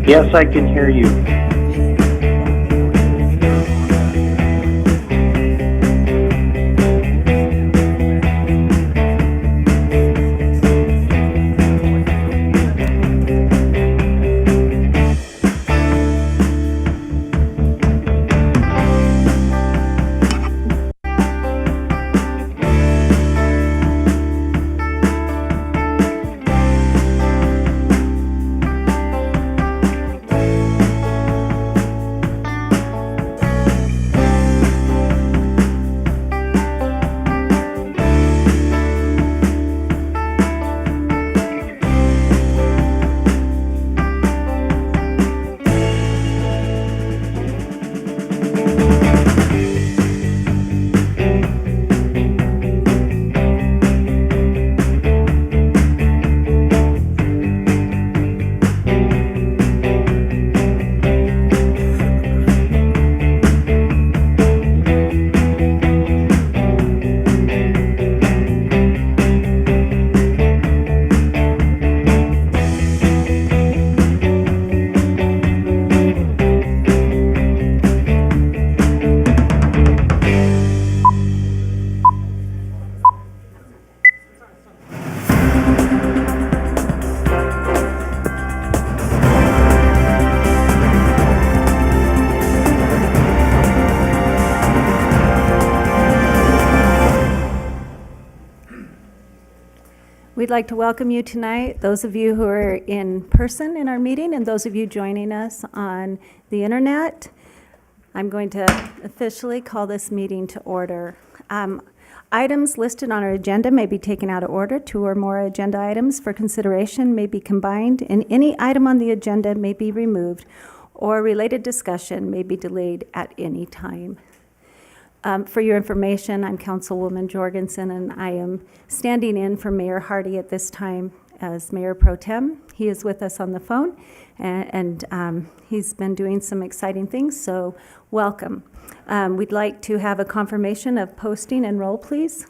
Yes, I can hear you. We'd like to welcome you tonight, those of you who are in person in our meeting and those of you joining us on the internet. I'm going to officially call this meeting to order. Items listed on our agenda may be taken out of order. 2 or more agenda items for consideration may be combined, and any item on the agenda may be removed, or related discussion may be delayed at any time. For your information, I'm Councilwoman Jorgensen, and I am standing in for Mayor Hardy at this time as Mayor Pro Tem. He is with us on the phone, and he's been doing some exciting things, so welcome. We'd like to have a confirmation of posting and roll, please.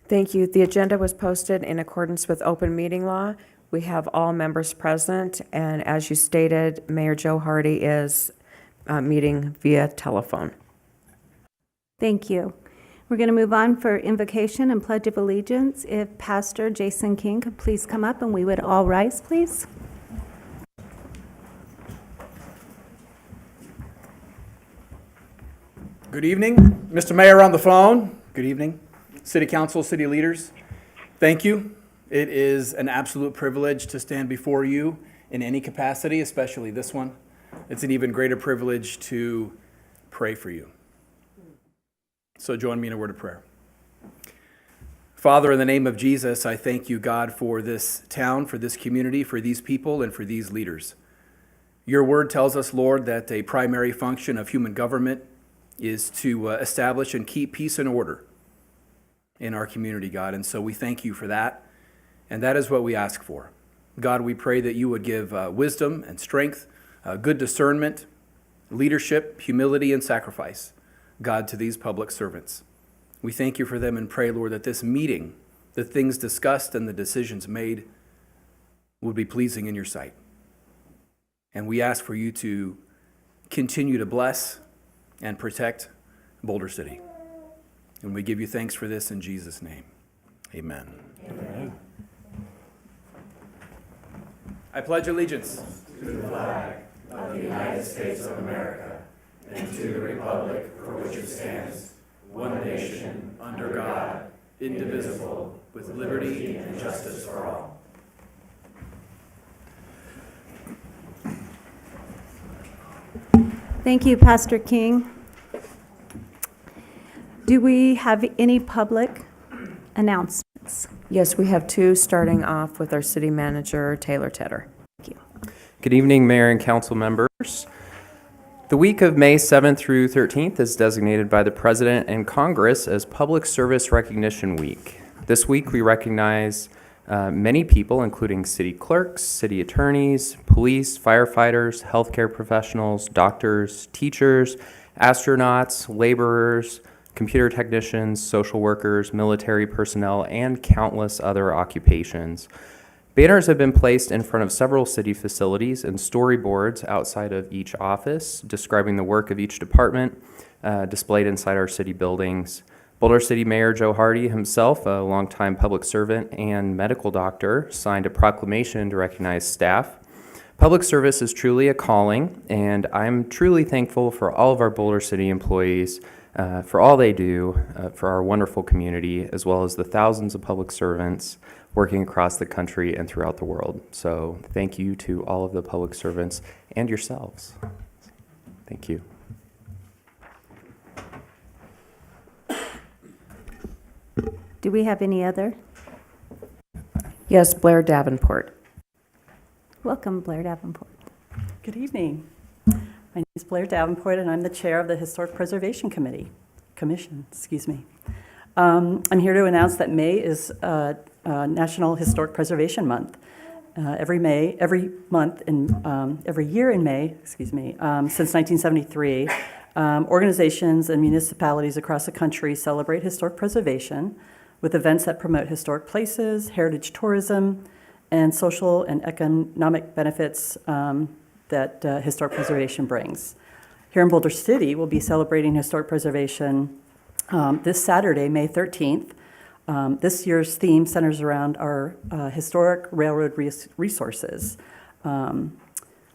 Thank you. The agenda was posted in accordance with open meeting law. We have all members present, and as you stated, Mayor Joe Hardy is meeting via telephone. Thank you. We're going to move on for invocation and pledge of allegiance. If Pastor Jason King could please come up and we would all rise, please. Good evening, Mr. Mayor on the phone. Good evening, City Council, city leaders. Thank you. It is an absolute privilege to stand before you in any capacity, especially this one. It's an even greater privilege to pray for you. So join me in a word of prayer. Father, in the name of Jesus, I thank you, God, for this town, for this community, for these people, and for these leaders. Your word tells us, Lord, that a primary function of human government is to establish and keep peace and order in our community, God. And so we thank you for that. And that is what we ask for. God, we pray that you would give wisdom and strength, good discernment, leadership, humility, and sacrifice, God, to these public servants. We thank you for them and pray, Lord, that this meeting, the things discussed and the decisions made would be pleasing in your sight. And we ask for you to continue to bless and protect Boulder City. And we give you thanks for this in Jesus' name. Amen. Amen. I pledge allegiance to the flag of the United States of America and to the republic for which it stands, one nation, under God, indivisible, with liberty and justice for all. Thank you, Pastor King. Do we have any public announcements? Yes, we have two, starting off with our city manager, Taylor Tedder. Good evening, Mayor and Council members. The week of May 7th through 13th is designated by the President and Congress as Public Service Recognition Week. This week, we recognize many people, including city clerks, city attorneys, police, firefighters, healthcare professionals, doctors, teachers, astronauts, laborers, computer technicians, social workers, military personnel, and countless other occupations. Banners have been placed in front of several city facilities and storyboards outside of each office describing the work of each department displayed inside our city buildings. Boulder City Mayor Joe Hardy himself, a longtime public servant and medical doctor, signed a proclamation to recognize staff. Public service is truly a calling, and I'm truly thankful for all of our Boulder City employees for all they do for our wonderful community, as well as the thousands of public servants working across the country and throughout the world. So thank you to all of the public servants and yourselves. Thank you. Do we have any other? Yes, Blair Davenport. Welcome, Blair Davenport. Good evening. My name is Blair Davenport, and I'm the chair of the Historic Preservation Commission. I'm here to announce that May is National Historic Preservation Month. Every year in May, since 1973, organizations and municipalities across the country celebrate historic preservation with events that promote historic places, heritage tourism, and social and economic benefits that historic preservation brings. Here in Boulder City, we'll be celebrating historic preservation this Saturday, May 13th. This year's theme centers around our historic railroad resources. We're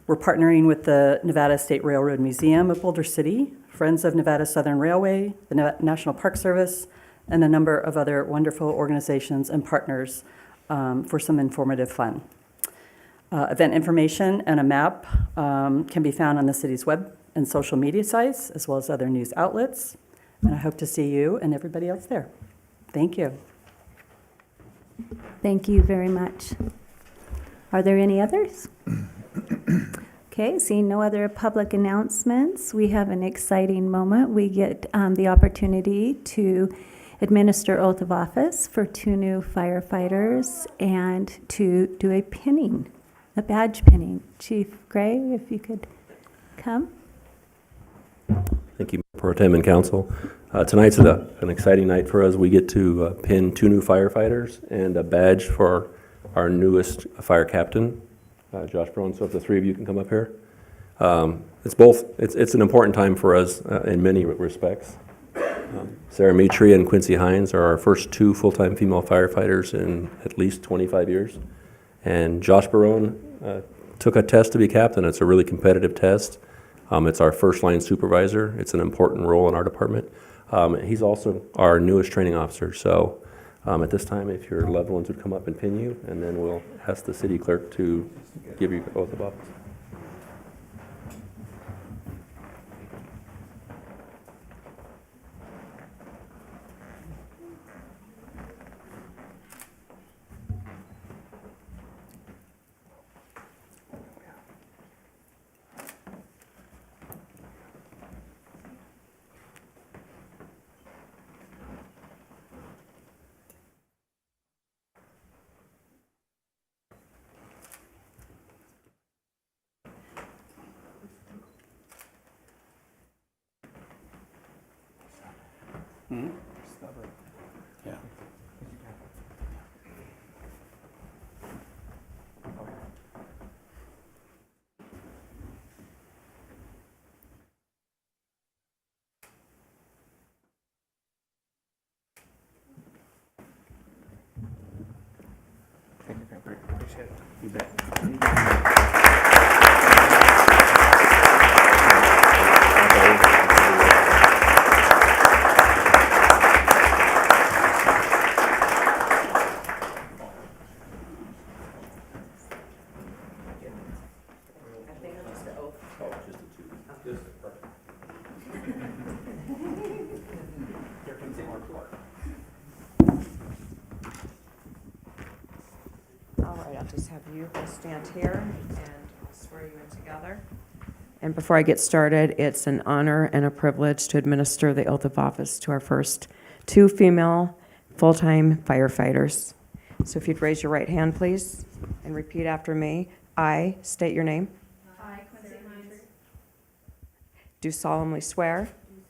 partnering with the Nevada State Railroad Museum of Boulder City, Friends of Nevada Southern Railway, the National Park Service, and a number of other wonderful organizations and partners for some informative fun. Event information and a map can be found on the city's web and social media sites, as well as other news outlets. And I hope to see you and everybody else there. Thank you. Thank you very much. Are there any others? Okay, seeing no other public announcements, we have an exciting moment. We get the opportunity to administer oath of office for two new firefighters and to do a pinning, a badge pinning. Chief Gray, if you could come. Thank you, Pro Tem and Council. Tonight's an exciting night for us. We get to pin two new firefighters and a badge for our newest fire captain, Josh Brown. So if the three of you can come up here. It's an important time for us in many respects. Sarah Mitri and Quincy Hines are our first two full-time female firefighters in at least 25 years. And Josh Barone took a test to be captain. It's a really competitive test. It's our first line supervisor. It's an important role in our department. He's also our newest training officer. So at this time, if your loved ones would come up and pin you, and then we'll ask the city clerk to give you oath of office. Yeah. You bet. I'll just have you both stand here, and I'll swear you in together. And before I get started, it's an honor and a privilege to administer the oath of office to our first two female full-time firefighters. So if you'd raise your right hand, please, and repeat after me. I state your name. I, Quincy Hines, Do solemnly swear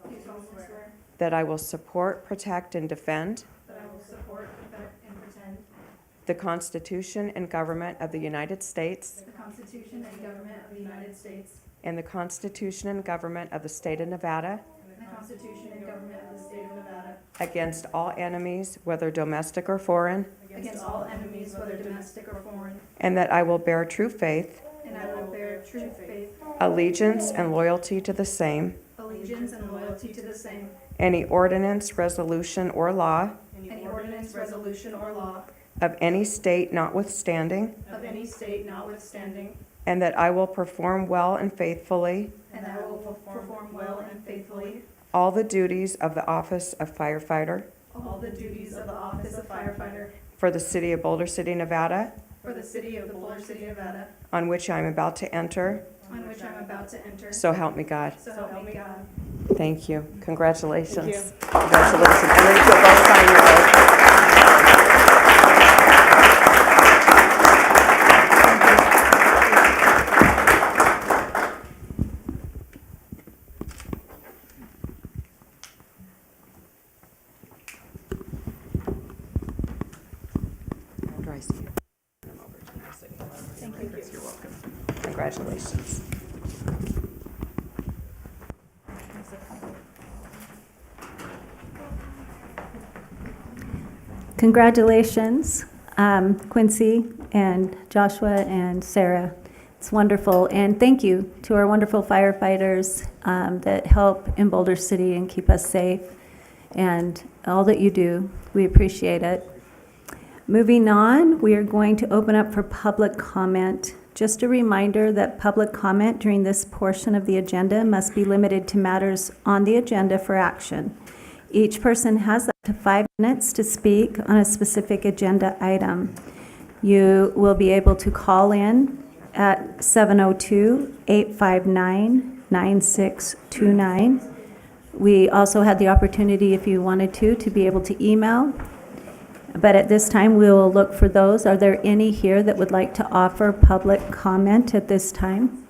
do solemnly swear that I will support, protect, and defend that I will support, protect, and defend the Constitution and government of the United States the Constitution and government of the United States and the Constitution and government of the state of Nevada and the Constitution and government of the state of Nevada against all enemies, whether domestic or foreign, against all enemies, whether domestic or foreign, and that I will bear true faith, and I will bear true faith, allegiance, and loyalty to the same, allegiance, and loyalty to the same, any ordinance, resolution, or law any ordinance, resolution, or law of any state notwithstanding, of any state notwithstanding, and that I will perform well and faithfully and that I will perform well and faithfully all the duties of the office of firefighter all the duties of the office of firefighter for the city of Boulder City, Nevada, for the city of Boulder City, Nevada, on which I am about to enter. on which I'm about to enter. So help me God. So help me God. Thank you. Congratulations. Congratulations. And then if you'll both sign your oath. After I see you. I'm over to the city. Thank you. You're welcome. Congratulations. Congratulations, Quincy and Joshua and Sarah. It's wonderful, and thank you to our wonderful firefighters that help in Boulder City and keep us safe, and all that you do. We appreciate it. Moving on, we are going to open up for public comment. Just a reminder that public comment during this portion of the agenda must be limited to matters on the agenda for action. Each person has up to 5 minutes to speak on a specific agenda item. You will be able to call in at 702-859-9629. We also had the opportunity, if you wanted to be able to email. But at this time, we will look for those. Are there any here that would like to offer public comment at this time?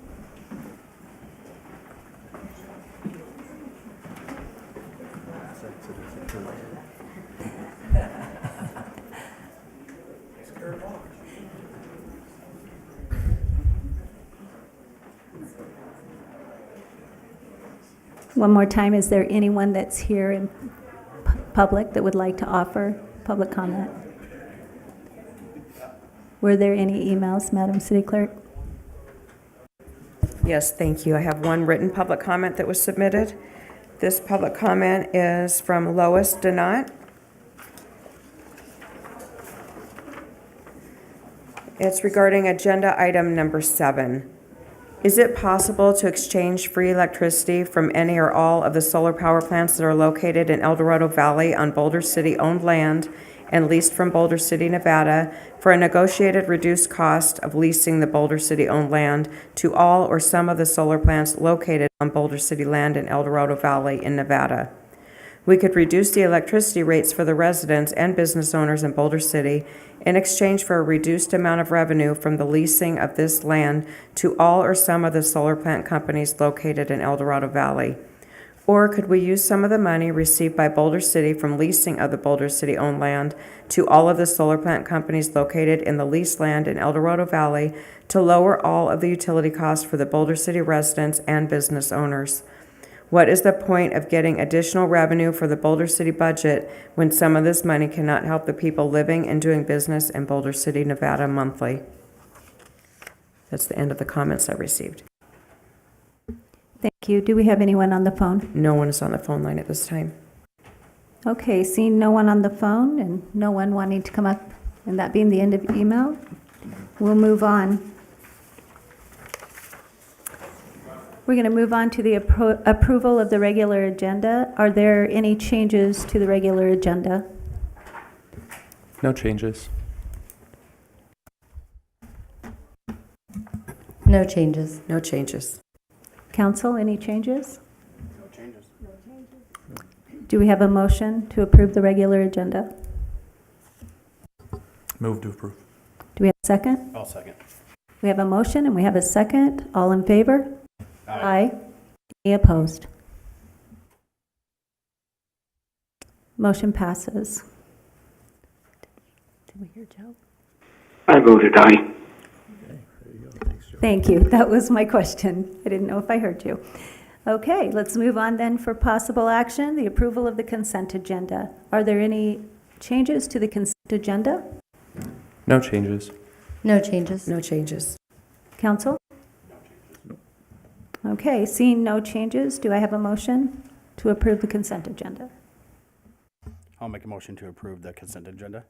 One more time, is there anyone that's here in public that would like to offer public comment? Were there any emails, Madam City Clerk? Yes, thank you. I have one written public comment that was submitted. This public comment is from Lois Donat. It's regarding agenda item number 7. Is it possible to exchange free electricity from any or all of the solar power plants that are located in El Dorado Valley on Boulder City-owned land and leased from Boulder City, Nevada, for a negotiated reduced cost of leasing the Boulder City-owned land to all or some of the solar plants located on Boulder City land in El Dorado Valley in Nevada? We could reduce the electricity rates for the residents and business owners in Boulder City in exchange for a reduced amount of revenue from the leasing of this land to all or some of the solar plant companies located in El Dorado Valley. Or could we use some of the money received by Boulder City from leasing of the Boulder City-owned land to all of the solar plant companies located in the leased land in El Dorado Valley to lower all of the utility costs for the Boulder City residents and business owners? What is the point of getting additional revenue for the Boulder City budget when some of this money cannot help the people living and doing business in Boulder City, Nevada monthly? That's the end of the comments I received. Thank you. Do we have anyone on the phone? No one is on the phone line at this time. Okay, seeing no one on the phone and no one wanting to come up, and that being the end of email, we'll move on. We're going to move on to the approval of the regular agenda. Are there any changes to the regular agenda? No changes. No changes. No changes. Council, any changes? No changes. Do we have a motion to approve the regular agenda? Move to approve. Do we have a second? I'll second. We have a motion and we have a second. All in favor? Aye. Any opposed? Motion passes. Did we hear Joe? I voted aye. Thank you. That was my question. I didn't know if I heard you. Okay, let's move on then for possible action, the approval of the consent agenda. Are there any changes to the consent agenda? No changes. No changes. No changes. Council? Okay, seeing no changes, do I have a motion to approve the consent agenda? I'll make a motion to approve the consent agenda.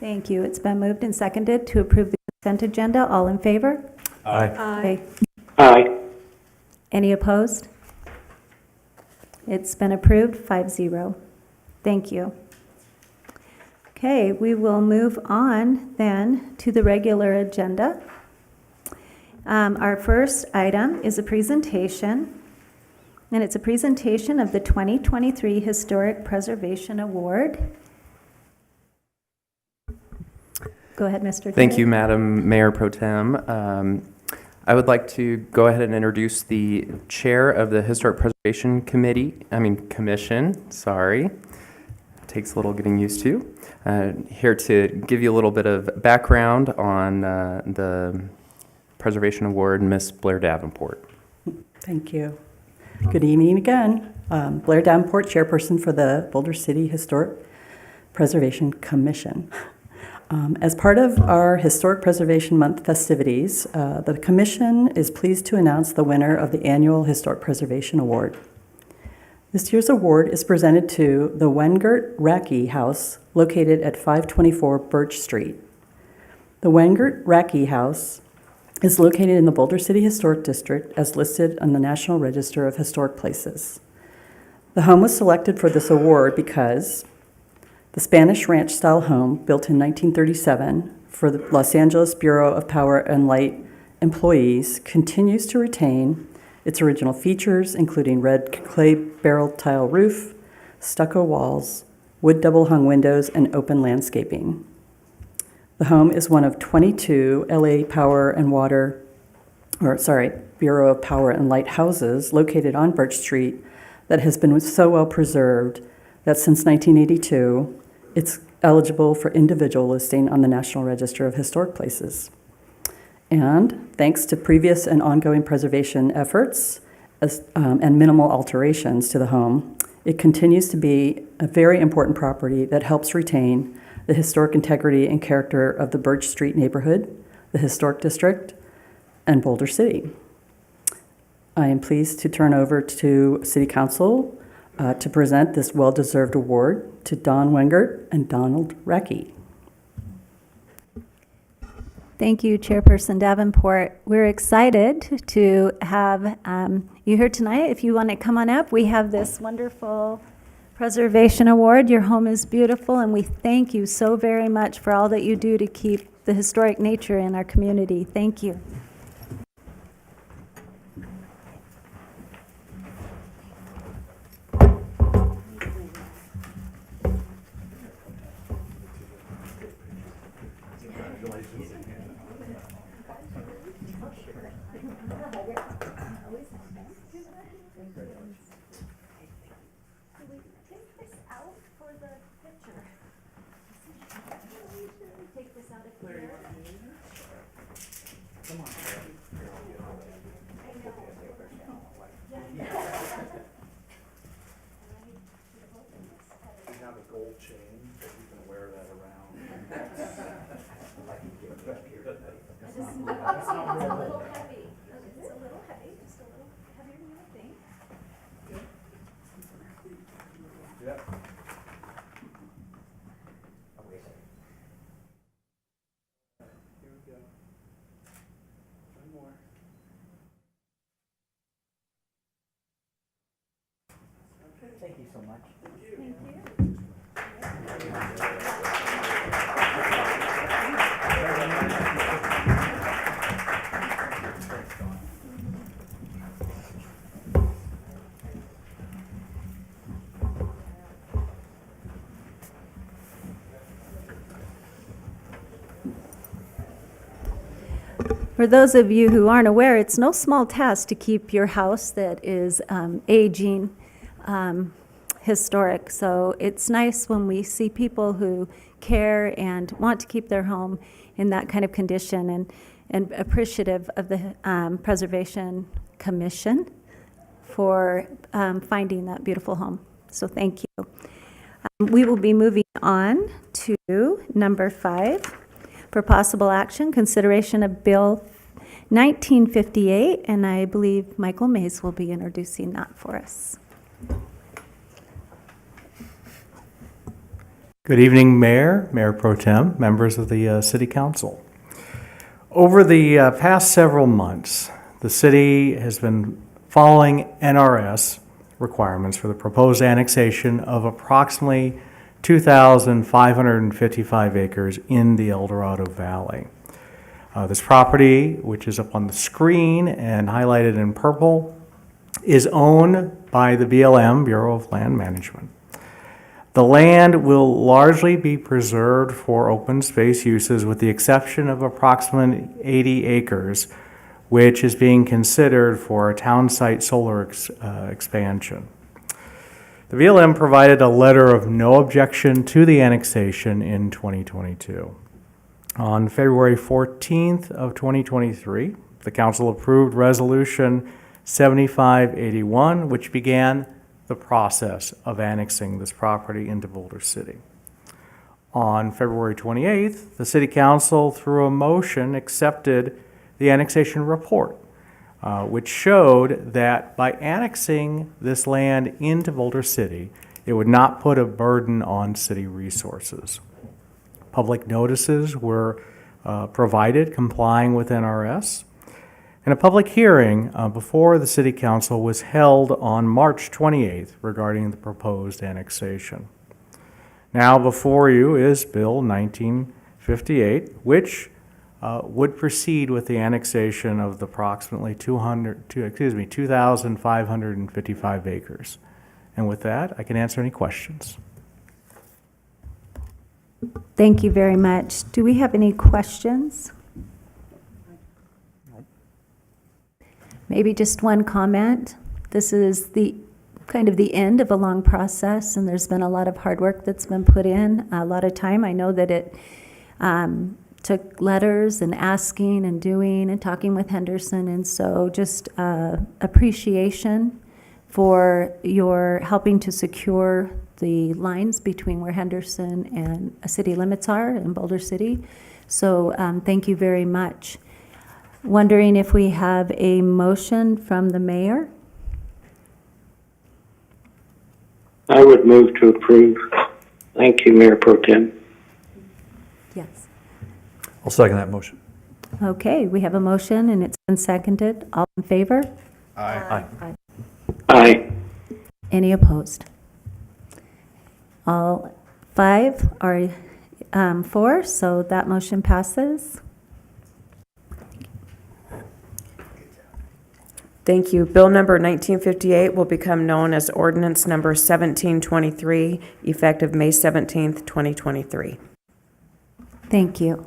Thank you. It's been moved and seconded to approve the consent agenda. All in favor? Aye. Aye. Aye. Any opposed? It's been approved, 5-0. Thank you. Okay, we will move on then to the regular agenda. Our first item is a presentation, and it's a presentation of the 2023 Historic Preservation Award. Go ahead, Mr. Thank Taylor. you, Madam Mayor Pro Tem. I would like to go ahead and introduce the Chair of the Historic Preservation Commission, sorry. Takes a little getting used to. Here to give you a little bit of background on the Preservation Award, Miss Blair Davenport. Thank you. Good evening again. Blair Davenport, Chairperson for the Boulder City Historic Preservation Commission. As part of our Historic Preservation Month festivities, the Commission is pleased to announce the winner of the annual Historic Preservation Award. This year's award is presented to the Wengert Racky House, located at 524 Birch Street. The Wengert Racky House is located in the Boulder City Historic District as listed on the National Register of Historic Places. The home was selected for this award because the Spanish ranch-style home, built in 1937 for the Los Angeles Bureau of Power and Light employees, continues to retain its original features, including red clay barrel tile roof, stucco walls, wood double-hung windows, and open landscaping. The home is one of 22 LA Bureau of Power and Light houses located on Birch Street that has been so well preserved that since 1982, it's eligible for individual listing on the National Register of Historic Places. And thanks to previous and ongoing preservation efforts and minimal alterations to the home, it continues to be a very important property that helps retain the historic integrity and character of the Birch Street neighborhood, the Historic District, and Boulder City. I am pleased to turn over to City Council to present this well-deserved award to Don Wengert and Donald Racky. Thank you, Chairperson Davenport. We're excited to have you here tonight. If you want to come on up, we have this wonderful Preservation Award. Your home is beautiful, and we thank you so very much for all that you do to keep the historic nature in our community. Thank you. Thank you so much. For those of you who aren't aware, it's no small task to keep your house that is aging historic. So it's nice when we see people who care and want to keep their home in that kind of condition, and appreciative of the Preservation Commission for finding that beautiful home. So thank you. We will be moving on to number 5 for possible action, consideration of Bill 1958, and I believe Michael Mays will be introducing that for us. Good evening, Mayor, Mayor Pro Tem, members of the City Council. Over the past several months, the city has been following NRS requirements for the proposed annexation of approximately 2,555 acres in the El Dorado Valley. This property, which is up on the screen and highlighted in purple, is owned by the BLM, Bureau of Land Management. The land will largely be preserved for open space uses with the exception of approximately 80 acres, which is being considered for a town site solar expansion. The BLM provided a letter of no objection to the annexation in 2022. On February 14th of 2023, the council approved Resolution 7581, which began the process of annexing this property into Boulder City. On February 28th, the City Council, through a motion, accepted the annexation report, which showed that by annexing this land into Boulder City, it would not put a burden on city resources. Public notices were provided complying with NRS, and a public hearing before the City Council was held on March 28th regarding the proposed annexation. Now before you is Bill 1958, which would proceed with the annexation of the approximately 2,555 acres. And with that, I can answer any questions. Thank you very much. Do we have any questions? Maybe just one comment. This is the kind of the end of a long process, and there's been a lot of hard work that's been put in, a lot of time. I know that it took letters and asking and doing and talking with Henderson, and so just appreciation for your helping to secure the lines between where Henderson and city limits are in Boulder City. So thank you very much. Wondering if we have a motion from the mayor? I would move to approve. Thank you, Mayor Pro Tem. Yes. I'll second that motion. Okay, we have a motion and it's been seconded. All in favor? Aye. Aye. Any opposed? All 5 are for, so that motion passes. Thank you. Bill number 1958 will become known as ordinance number 1723, effective May 17th, 2023. Thank you.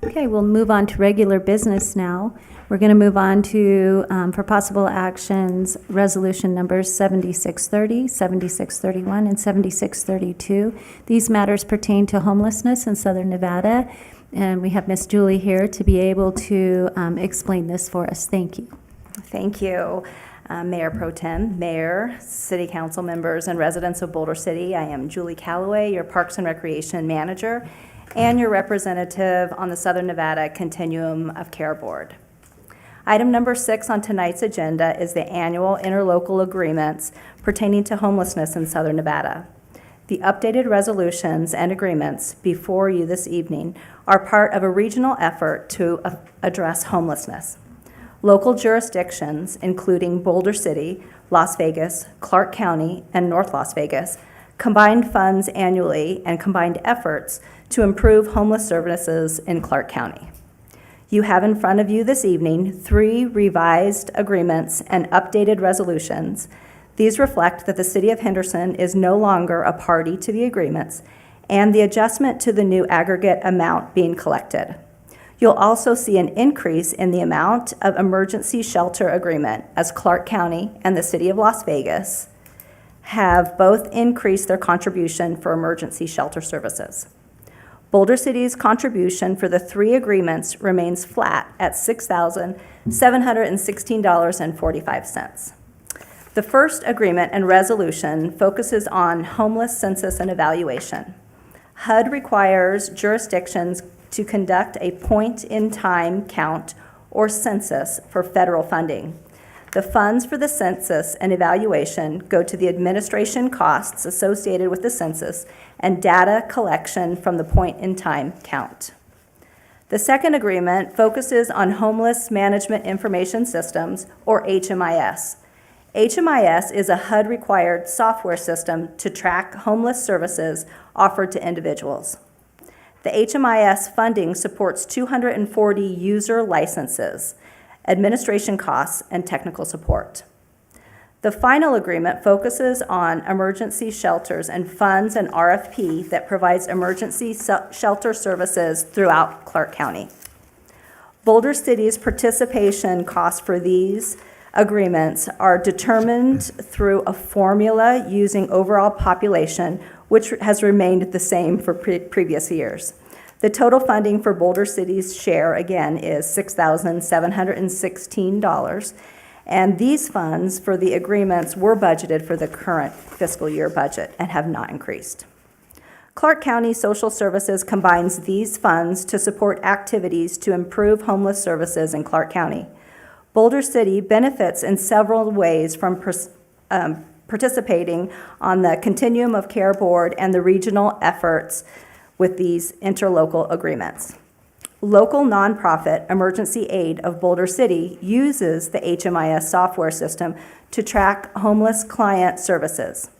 Okay, we'll move on to regular business now. We're going to move on to, for possible actions, resolution numbers 7630, 7631, and 7632. These matters pertain to homelessness in Southern Nevada, and we have Miss Julie here to be able to explain this for us. Thank you. Thank you, Mayor Pro Tem, Mayor, City Council members, and residents of Boulder City. I am Julie Calloway, your Parks and Recreation Manager, and your representative on the Southern Nevada Continuum of Care Board. Item number 6 on tonight's agenda is the annual interlocal agreements pertaining to homelessness in Southern Nevada. The updated resolutions and agreements before you this evening are part of a regional effort to address homelessness. Local jurisdictions, including Boulder City, Las Vegas, Clark County, and North Las Vegas, combined funds annually and combined efforts to improve homeless services in Clark County. You have in front of you this evening 3 revised agreements and updated resolutions. These reflect that the City of Henderson is no longer a party to the agreements and the adjustment to the new aggregate amount being collected. You'll also see an increase in the amount of emergency shelter agreement as Clark County and the City of Las Vegas have both increased their contribution for emergency shelter services. Boulder City's contribution for the 3 agreements remains flat at $6,716.45. The first agreement and resolution focuses on homeless census and evaluation. HUD requires jurisdictions to conduct a point-in-time count or census for federal funding. The funds for the census and evaluation go to the administration costs associated with the census and data collection from the point-in-time count. The second agreement focuses on Homeless Management Information Systems, or HMIS. HMIS is a HUD-required software system to track homeless services offered to individuals. The HMIS funding supports 240 user licenses, administration costs, and technical support. The final agreement focuses on emergency shelters and funds an RFP that provides emergency shelter services throughout Clark County. Boulder City's participation costs for these agreements are determined through a formula using overall population, which has remained the same for previous years. The total funding for Boulder City's share, again, is $6,716, and these funds for the agreements were budgeted for the current fiscal year budget and have not increased. Clark County Social Services combines these funds to support activities to improve homeless services in Clark County. Boulder City benefits in several ways from participating on the Continuum of Care Board and the regional efforts with these interlocal agreements. Local nonprofit Emergency Aid of Boulder City uses the HMIS software system to track homeless client services.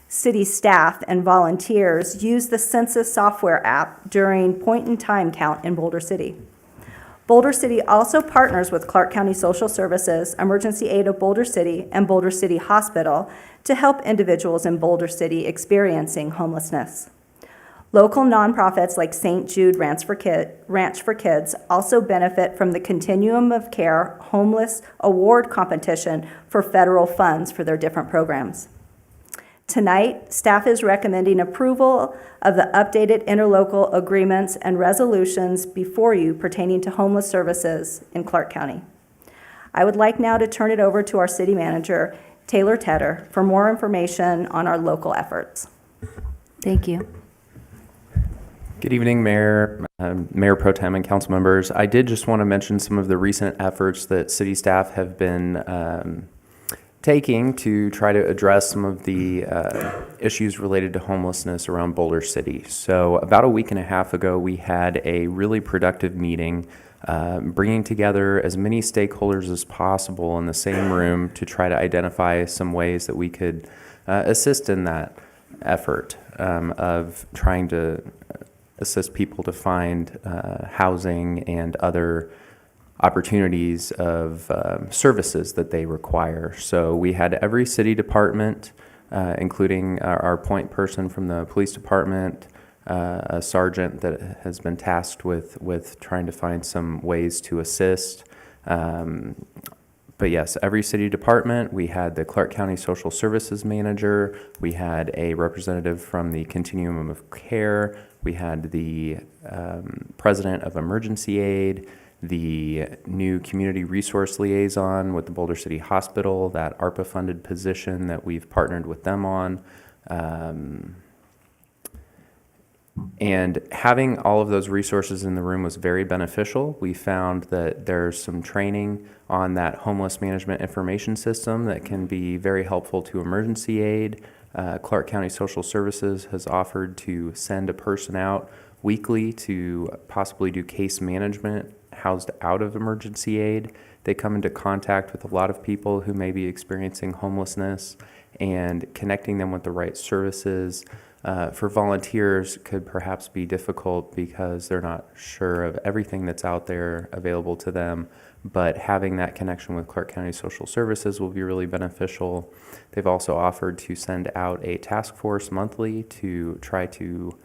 City staff and volunteers use the census software app during point-in-time count in Boulder City. Boulder City also partners with Clark County Social Services, Emergency Aid of Boulder City, and Boulder City Hospital to help individuals in Boulder City experiencing homelessness. Local nonprofits like St. Jude Ranch for Kids also benefit from the Continuum of Care Homeless Award Competition for federal funds for their different programs. Tonight, staff is recommending approval of the updated interlocal agreements and resolutions before you pertaining to homeless services in Clark County. I would like now to turn it over to our city manager, Taylor Tedder, for more information on our local efforts. Thank you. Good evening, Mayor, Mayor Pro Tem, and council members. I did just want to mention some of the recent efforts that city staff have been taking to try to address some of the issues related to homelessness around Boulder City. So about a week and a half ago, we had a really productive meeting bringing together as many stakeholders as possible in the same room to try to identify some ways that we could assist in that effort of trying to assist people to find housing and other opportunities of services that they require. So we had every city department, including our point person from the police department, a sergeant that has been tasked with trying to find some ways to assist. But yes, every city department. We had the Clark County Social Services Manager. We had a representative from the Continuum of Care. We had the president of Emergency Aid, the new Community Resource Liaison with the Boulder City Hospital, that ARPA-funded position that we've partnered with them on. And having all of those resources in the room was very beneficial. We found that there's some training on that homeless management information system that can be very helpful to emergency aid. Clark County Social Services has offered to send a person out weekly to possibly do case management housed out of emergency aid. They come into contact with a lot of people who may be experiencing homelessness and connecting them with the right services for volunteers could perhaps be difficult because they're not sure of everything that's out there available to them. But having that connection with Clark County Social Services will be really beneficial. They've also offered to send out a task force monthly to try to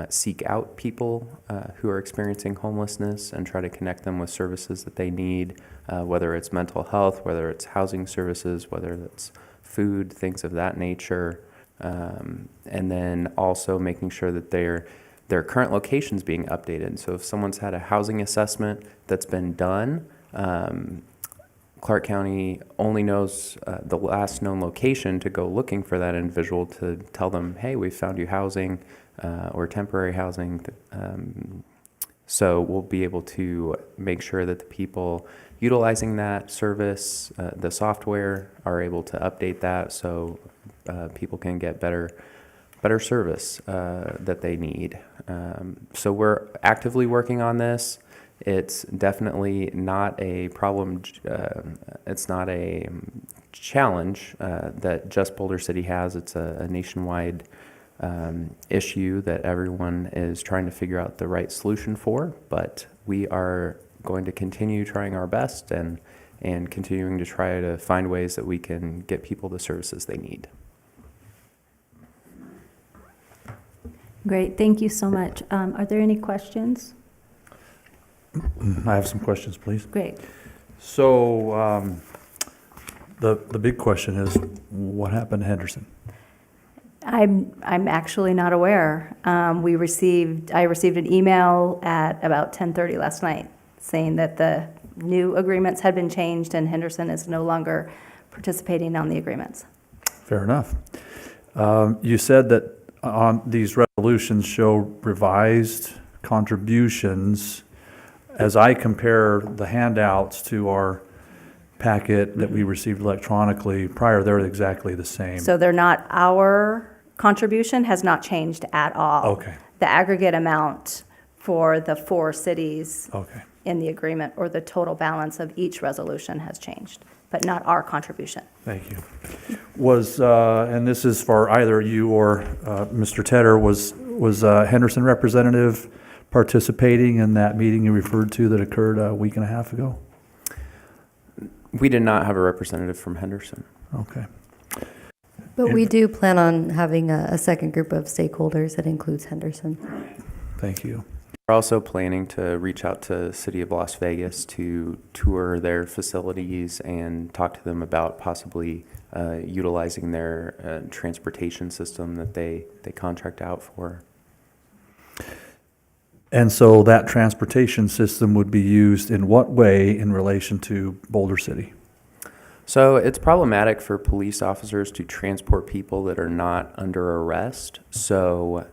seek out people who are experiencing homelessness and try to connect them with services that they need, whether it's mental health, whether it's housing services, whether it's food, things of that nature. And then also making sure that their current location's being updated. So if someone's had a housing assessment that's been done, Clark County only knows the last known location to go looking for that individual to tell them, hey, we found you housing or temporary housing. So we'll be able to make sure that the people utilizing that service, the software, are able to update that so people can get better service that they need. So we're actively working on this. It's definitely not a problem. It's not a challenge that just Boulder City has. It's a nationwide issue that everyone is trying to figure out the right solution for. But we are going to continue trying our best and continuing to try to find ways that we can get people the services they need. Great, thank you so much. Are there any questions? I have some questions, please. Great. So, the big question is, what happened to Henderson? I'm actually not aware. I received an email at about 10:30 last night saying that the new agreements had been changed and Henderson is no longer participating on the agreements. Fair enough. You said that on these resolutions show revised contributions. As I compare the handouts to our packet that we received electronically prior, they're exactly the same. So they're not, our contribution has not changed at all. Okay. The aggregate amount for the 4 cities Okay. in the agreement or the total balance of each resolution has changed, but not our contribution. Thank you. Was, and this is for either you or Mr. Tedder, was Henderson representative participating in that meeting you referred to that occurred a week and a half ago? We did not have a representative from Henderson. Okay. But we do plan on having a second group of stakeholders that includes Henderson. Thank you. We're also planning to reach out to City of Las Vegas to tour their facilities and talk to them about possibly utilizing their transportation system that they contract out for. And so that transportation system would be used in what way in relation to Boulder City? So it's problematic for police officers to transport people that are not under arrest. So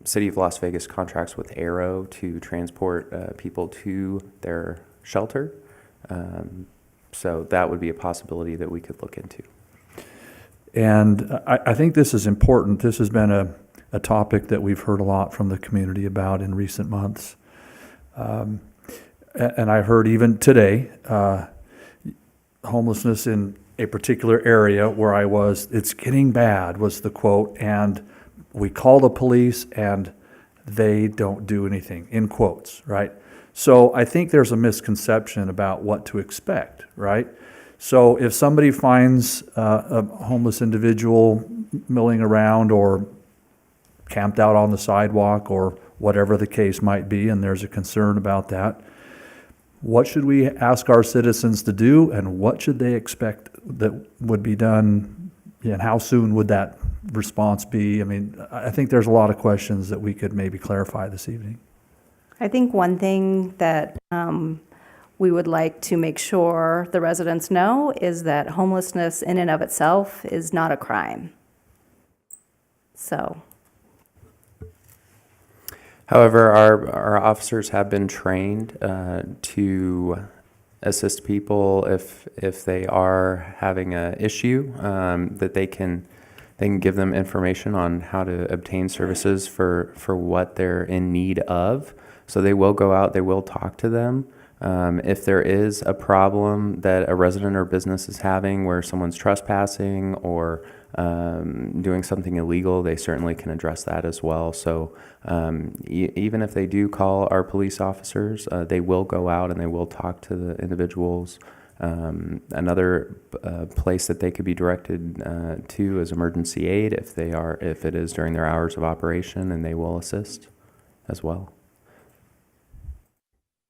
City of Las Vegas contracts with Arrow to transport people to their shelter. So that would be a possibility that we could look into. And I think this is important. This has been a topic that we've heard a lot from the community about in recent months. And I've heard even today, homelessness in a particular area where I was, it's getting bad, was the quote, and we call the police and they don't do anything, in quotes, right? So I think there's a misconception about what to expect, right? So if somebody finds a homeless individual milling around or camped out on the sidewalk or whatever the case might be, and there's a concern about that, what should we ask our citizens to do, and what should they expect that would be done, and how soon would that response be? I mean, I think there's a lot of questions that we could maybe clarify this evening. I think one thing that we would like to make sure the residents know is that homelessness in and of itself is not a crime. So. However, our officers have been trained to assist people if they are having an issue, that they can give them information on how to obtain services for what they're in need of. So they will go out, they will talk to them, If there is a problem that a resident or business is having where someone's trespassing or doing something illegal, they certainly can address that as well. So even if they do call our police officers, they will go out and they will talk to the individuals. Another place that they could be directed to is emergency aid if it is during their hours of operation, and they will assist as well.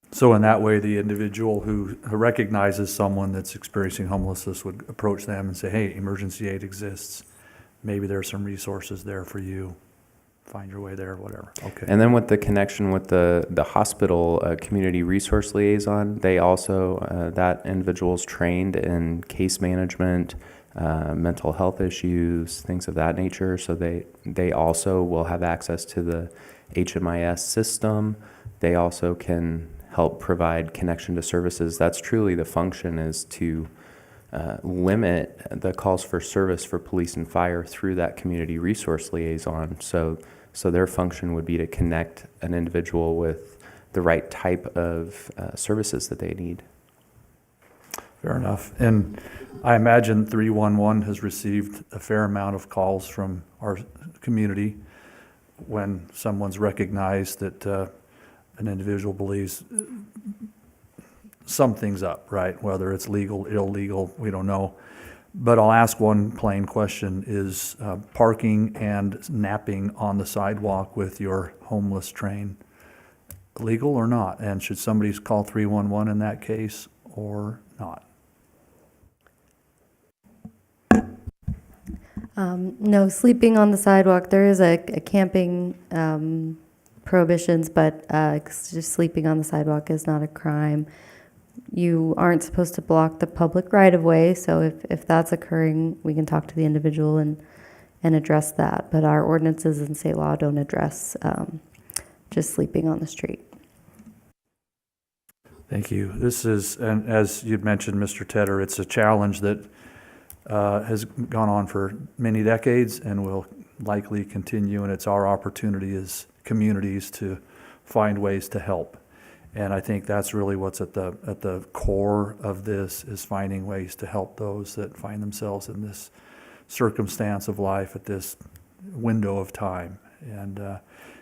So in that way, the individual who recognizes someone that's experiencing homelessness would approach them and say, hey, emergency aid exists. Maybe there are some resources there for you. Find your way there, whatever. Okay. And then with the connection with the hospital community resource liaison, they also, that individual's trained in case management, mental health issues, things of that nature. So they also will have access to the HMIS system. They also can help provide connection to services. That's truly the function, is to limit the calls for service for police and fire through that community resource liaison. So their function would be to connect an individual with the right type of services that they need. Fair enough. And I imagine 311 has received a fair amount of calls from our community when someone's recognized that an individual believes something's up, right? Whether it's legal, illegal, we don't know. But I'll ask one plain question. Is parking and napping on the sidewalk with your homeless train legal or not? And should somebody call 311 in that case or not? No, sleeping on the sidewalk, there is a camping prohibitions, but just sleeping on the sidewalk is not a crime. You aren't supposed to block the public right-of-way, so if that's occurring, we can talk to the individual and address that. But our ordinances and state law don't address just sleeping on the street. Thank you. This is, and as you'd mentioned, Mr. Tedder, it's a challenge that has gone on for many decades and will likely continue, and it's our opportunity as communities to find ways to help. And I think that's really what's at the core of this, is finding ways to help those that find themselves in this circumstance of life at this window of time. And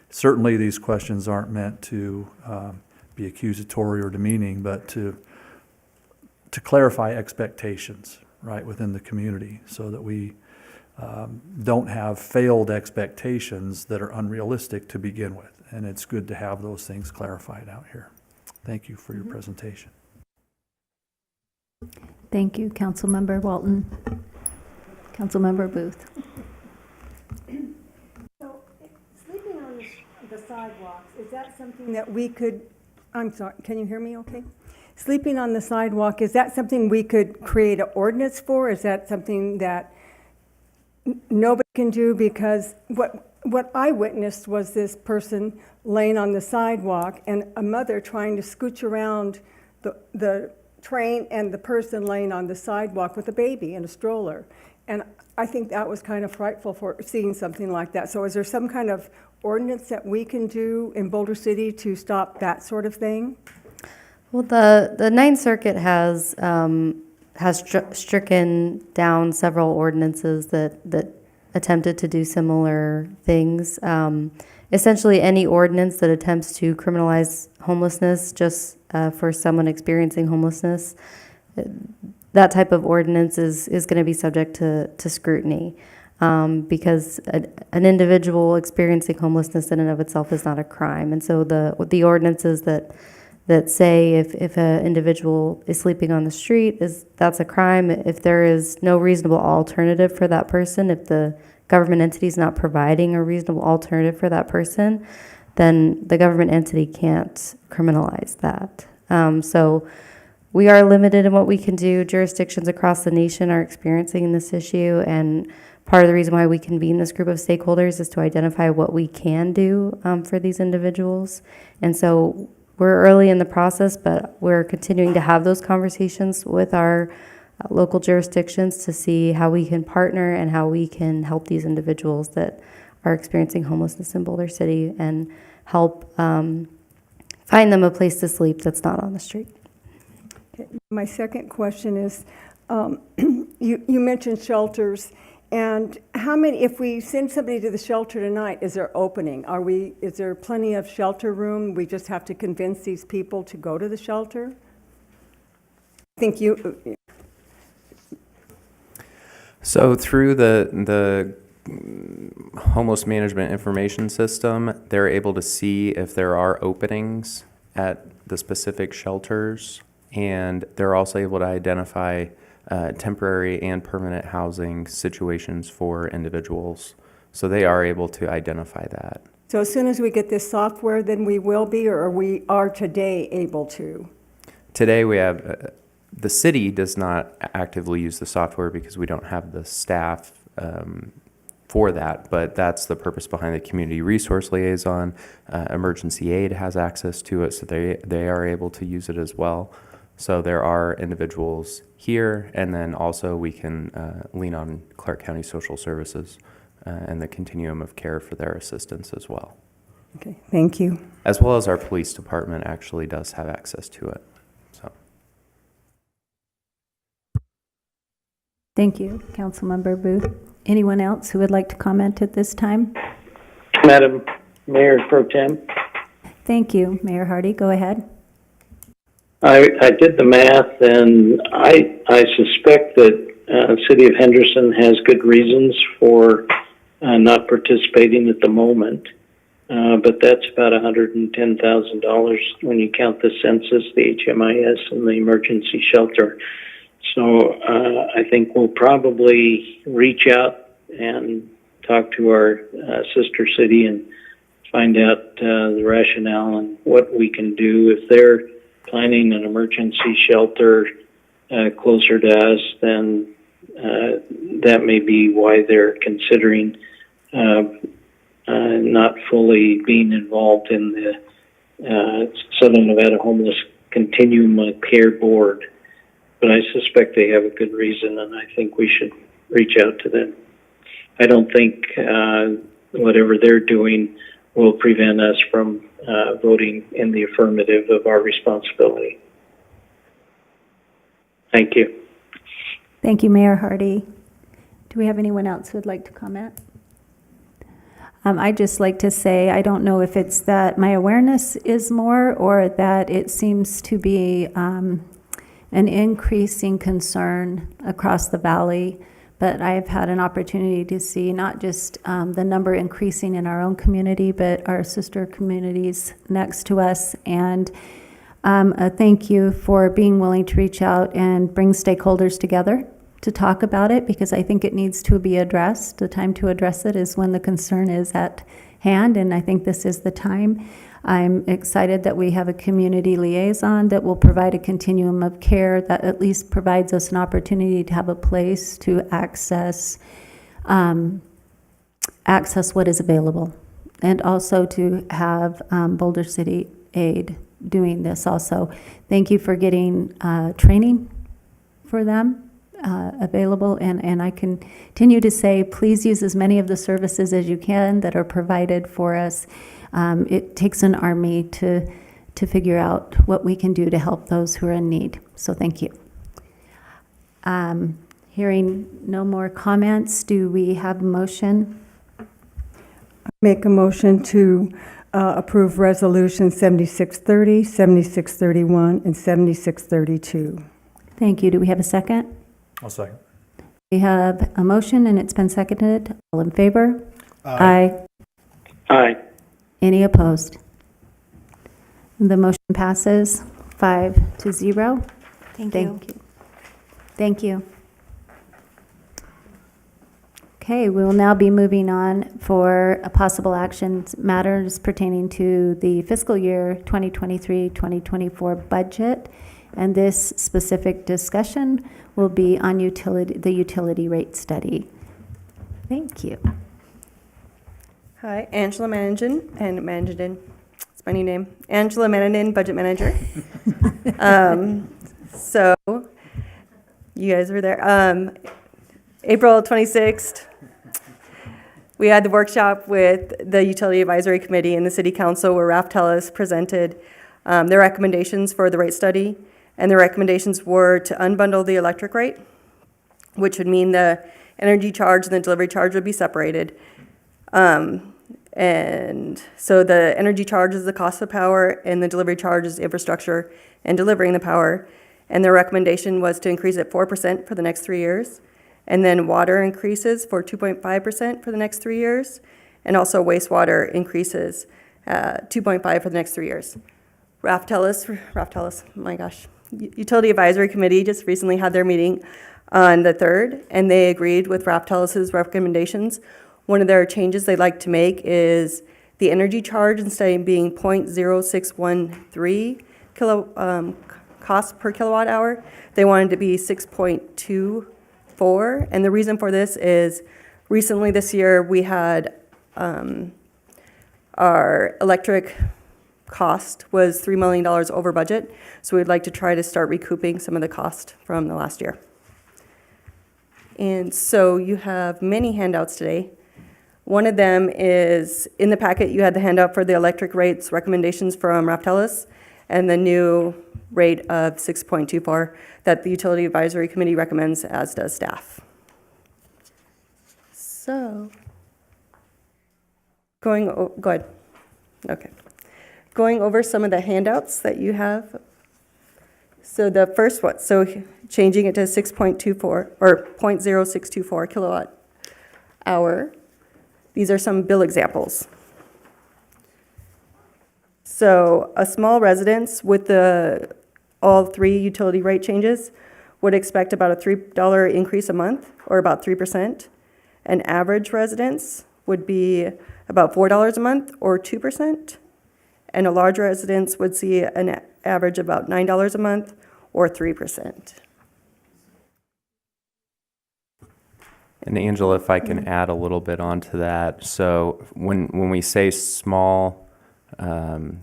certainly these questions aren't meant to be accusatory or demeaning, but to clarify expectations, right, within the community, so that we don't have failed expectations that are unrealistic to begin with. And it's good to have those things clarified out here. Thank you for your presentation. Thank you, Councilmember Walton. Councilmember Booth. So, sleeping on the sidewalks, is that something that we could, I'm sorry, can you hear me okay? Sleeping on the sidewalk, is that something we could create an ordinance for? Is that something that nobody can do? Because what I witnessed was this person laying on the sidewalk and a mother trying to scooch around the train and the person laying on the sidewalk with a baby in a stroller. And I think that was kind of frightful for seeing something like that. So is there some kind of ordinance that we can do in Boulder City to stop that sort of thing? Well, the Ninth Circuit has stricken down several ordinances that attempted to do similar things. Essentially, any ordinance that attempts to criminalize homelessness just for someone experiencing homelessness, that type of ordinance is going to be subject to scrutiny, because an individual experiencing homelessness in and of itself is not a crime. And so the ordinances that say if an individual is sleeping on the street, that's a crime. If there is no reasonable alternative for that person, if the government entity is not providing a reasonable alternative for that person, then the government entity can't criminalize that. So we are limited in what we can do. Jurisdictions across the nation are experiencing this issue, and part of the reason why we convene this group of stakeholders is to identify what we can do for these individuals. And so we're early in the process, but we're continuing to have those conversations with our local jurisdictions to see how we can partner and how we can help these individuals that are experiencing homelessness in Boulder City and help find them a place to sleep that's not on the street. Okay. My second question is, you mentioned shelters, and how many, if we send somebody to the shelter tonight, is there opening? Is there plenty of shelter room? We just have to convince these people to go to the shelter? I think you, So through the homeless management information system, they're able to see if there are openings at the specific shelters, and they're also able to identify temporary and permanent housing situations for individuals. So they are able to identify that. so as soon as we get this software, then we will be, or we are today able to? Today we have, the city does not actively use the software because we don't have the staff for that, but that's the purpose behind the community resource liaison. Emergency aid has access to it, so they are able to use it as well. So there are individuals here, and then also we can lean on Clark County Social Services and the continuum of care for their assistance as well. Okay, thank you. As well as our police department actually does have access to it. So. Thank you, Councilmember Booth. Anyone else who would like to comment at this time? Madam Mayor Pro Tem, Thank you, Mayor Hardy. Go ahead. I did the math, and I suspect that City of Henderson has good reasons for not participating at the moment. But that's about $110,000 when you count the census, the HMIS, and the emergency shelter. So I think we'll probably reach out and talk to our sister city and find out the rationale and what we can do. If they're planning an emergency shelter closer to us, then that may be why they're considering not fully being involved in the Southern Nevada Homeless Continuum of Care Board. But I suspect they have a good reason, and I think we should reach out to them. I don't think whatever they're doing will prevent us from voting in the affirmative of our responsibility. Thank you. Thank you, Mayor Hardy. Do we have anyone else who would like to comment? I'd just like to say, I don't know if it's that my awareness is more or that it seems to be an increasing concern across the valley, but I've had an opportunity to see not just the number increasing in our own community, but our sister communities next to us. And a thank you for being willing to reach out and bring stakeholders together to talk about it, because I think it needs to be addressed. The time to address it is when the concern is at hand, and I think this is the time. I'm excited that we have a community liaison that will provide a continuum of care that at least provides us an opportunity to have a place to access what is available, and also to have Boulder City Aid doing this also. Thank you for getting training for them available, and I continue to say, please use as many of the services as you can that are provided for us. It takes an army to figure out what we can do to help those who are in need. So thank you. Hearing no more comments, do we have a motion? Make a motion to approve Resolution 7630, 7631, and 7632. Thank you. Do we have a second? I'll second. We have a motion and it's been seconded. All in favor? Aye. Aye. Any opposed? The motion passes 5-0. Thank you. Thank you. Okay, we will now be moving on for a possible action matters pertaining to the fiscal year 2023-2024 budget. And this specific discussion will be on the utility rate study. Thank you. Hi, Angela Mannigan, and Mannigan, it's my new name. Angela Mannigan, Budget Manager. So, you guys were there. April 26th, we had the workshop with the Utility Advisory Committee and the City Council where Ralph Tellis presented their recommendations for the rate study, and their recommendations were to unbundle the electric rate, which would mean the energy charge and the delivery charge would be separated. And so the energy charge is the cost of power, and the delivery charge is infrastructure and delivering the power. And their recommendation was to increase it 4% for the next 3 years. And then water increases for 2.5% for the next 3 years. And also wastewater increases 2.5 for the next 3 years. Raftellus, my gosh. Utility Advisory Committee just recently had their meeting on the 3rd, and they agreed with Raftellus's recommendations. One of their changes they'd like to make is the energy charge, instead of being 0.0613 cost per kilowatt hour, they wanted to be 6.24. And the reason for this is recently this year we had our electric cost was $3 million over budget. So we'd like to try to start recouping some of the cost from the last year. And so you have many handouts today. One of them is, in the packet, you had the handout for the electric rates recommendations from Raftellus and the new rate of 6.24 that the Utility Advisory Committee recommends, as does staff. So, go ahead. Okay. Going over some of the handouts that you have. So the first one, so changing it to 6.24 or 0.0624 kilowatt hour. These are some bill examples. So a small residence with all 3 utility rate changes would expect about a $3 increase a month, or about 3%. An average residence would be about $4 a month, or 2%. And a large residence would see an average of about $9 a month, or 3%. And Angela, if I can add a little bit onto that. So when we say small, well,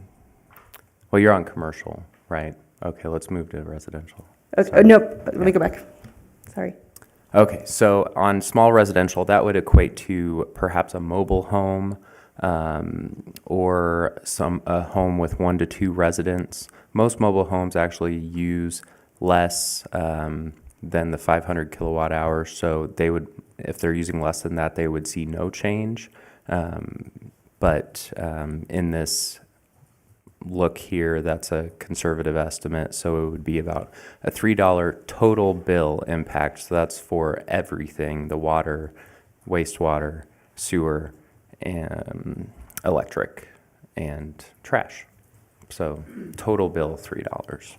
you're on commercial, right? Okay, let's move to residential. Okay, nope, let me go back. Sorry. Okay, so on small residential, that would equate to perhaps a mobile home or a home with 1 to 2 residents. Most mobile homes actually use less than the 500 kilowatt hours, so they would, if they're using less than that, they would see no change. But in this look here, that's a conservative estimate, so it would be about a $3 total bill impact. So that's for everything: the water, wastewater, sewer, and electric, and trash. So total bill $3.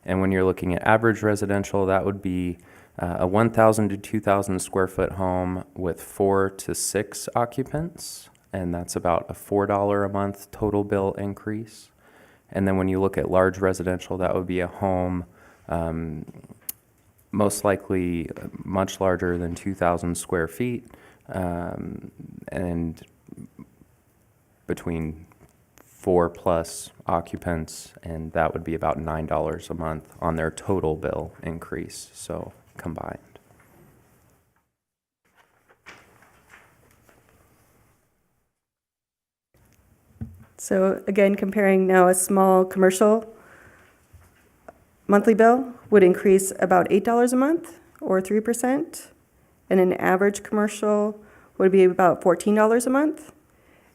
And when you're looking at average residential, that would be a 1,000 to 2,000 square foot home with 4 to 6 occupants, and that's about a $4 a month total bill increase. And then when you look at large residential, that would be a home most likely much larger than 2,000 square feet, and between 4+ occupants, and that would be about $9 a month on their total bill increase, so combined. So again, comparing now, a small commercial monthly bill would increase about $8 a month, or 3%, and an average commercial would be about $14 a month,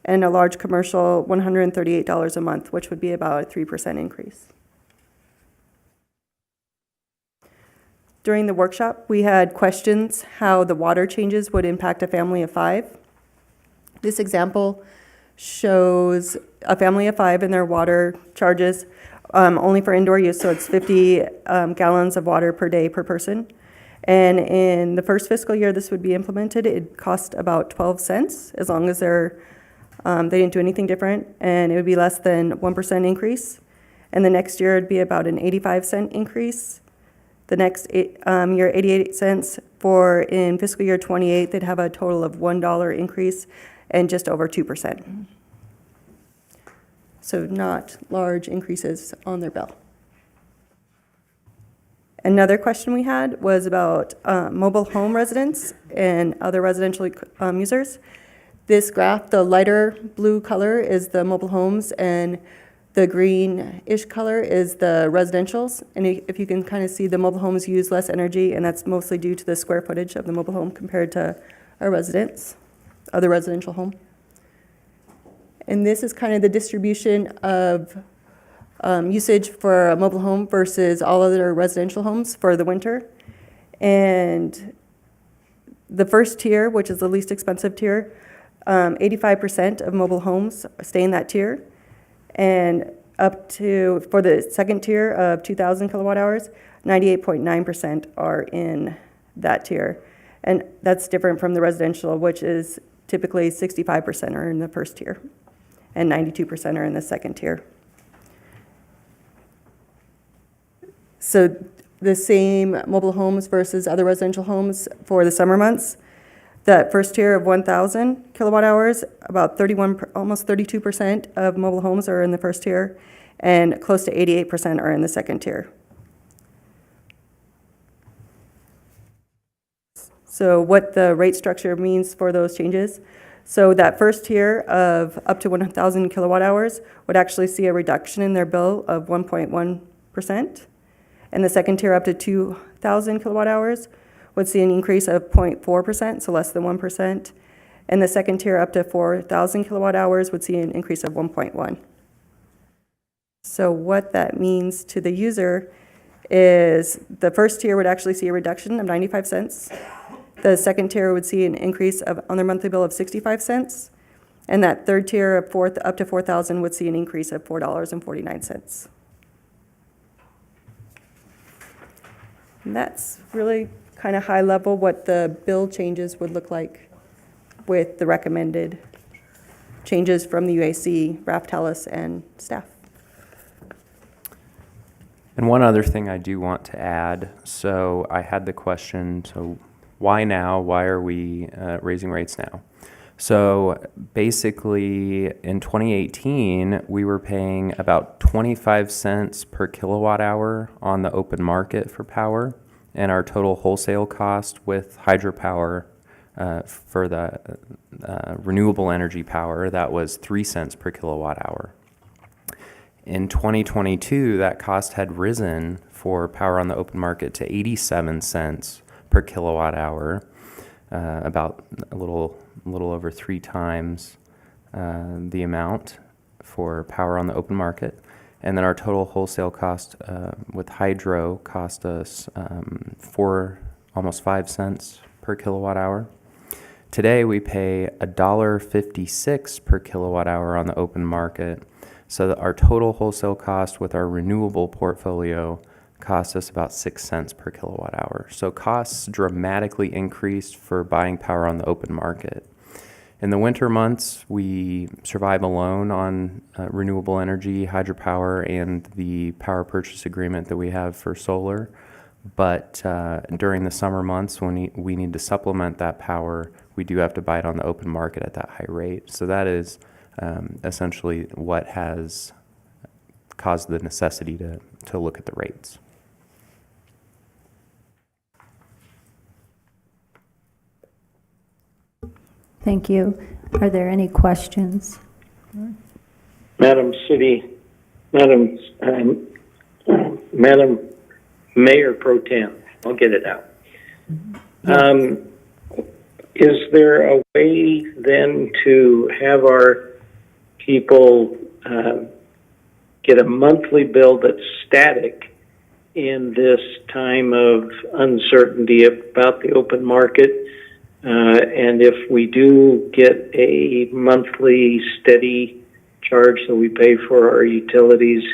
and a large commercial $138 a month, which would be about a 3% increase. During the workshop, we had questions how the water changes would impact a family of 5. This example shows a family of 5 and their water charges only for indoor use, so it's 50 gallons of water per day per person. And in the first fiscal year this would be implemented, it cost about 12 cents, as long as they didn't do anything different, and it would be less than 1% increase. And the next year it'd be about an 85-cent increase. The next year, 88 cents. For in fiscal year 28, they'd have a total of $1 increase and just over 2%. So not large increases on their bill. Another question we had was about mobile home residents and other residential users. This graph, the lighter blue color, is the mobile homes, and The greenish color is the residentials, and if you can kind of see, the mobile homes use less energy, and that's mostly due to the square footage of the mobile home compared to our other residential home. And this is kind of the distribution of usage for a mobile home versus all other residential homes for the winter. And the first tier, which is the least expensive tier, 85% of mobile homes stay in that tier. And up to, for the second tier of 2,000 kilowatt hours, 98.9% are in that tier. And that's different from the residential, which is typically 65% are in the first tier, and 92% are in the second tier. So the same mobile homes versus other residential homes for the summer months. That first tier of 1,000 kilowatt hours, about almost 32% of mobile homes are in the first tier, and close to 88% are in the second tier. So what the rate structure means for those changes. So that first tier of up to 1,000 kilowatt hours would actually see a reduction in their bill of 1.1%. And the second tier up to 2,000 kilowatt hours would see an increase of 0.4%, so less than 1%. And the second tier up to 4,000 kilowatt hours would see an increase of 1.1. So what that means to the user is the first tier would actually see a reduction of 95 cents. The second tier would see an increase on their monthly bill of 65 cents. And that third tier of up to 4,000 would see an increase of $4.49. And that's really kind of high level what the bill changes would look like with the recommended changes from the UAC, Raftellus, and staff. And one other thing I do want to add, so I had the question, so why now? Why are we raising rates now? So basically in 2018, we were paying about 25 cents per kilowatt hour on the open market for power, and our total wholesale cost with hydropower for the renewable energy power, that was 3 cents per kilowatt hour. In 2022, that cost had risen for power on the open market to 87 cents per kilowatt hour, about a little over 3 times the amount for power on the open market. And then our total wholesale cost with hydro cost us almost 5 cents per kilowatt hour. Today we pay $1.56 per kilowatt hour on the open market, so that our total wholesale cost with our renewable portfolio costs us about 6 cents per kilowatt hour. So costs dramatically increased for buying power on the open market. In the winter months, we survive alone on renewable energy, hydropower, and the power purchase agreement that we have for solar. But during the summer months, when we need to supplement that power, we do have to buy it on the open market at that high rate. So that is essentially what has caused the necessity to look at the rates. Thank you. Are there any questions? Madam Mayor Pro Tem, I'll get it out. Is there a way then to have our people get a monthly bill that's static in this time of uncertainty about the open market? And if we do get a monthly steady charge that we pay for our utilities,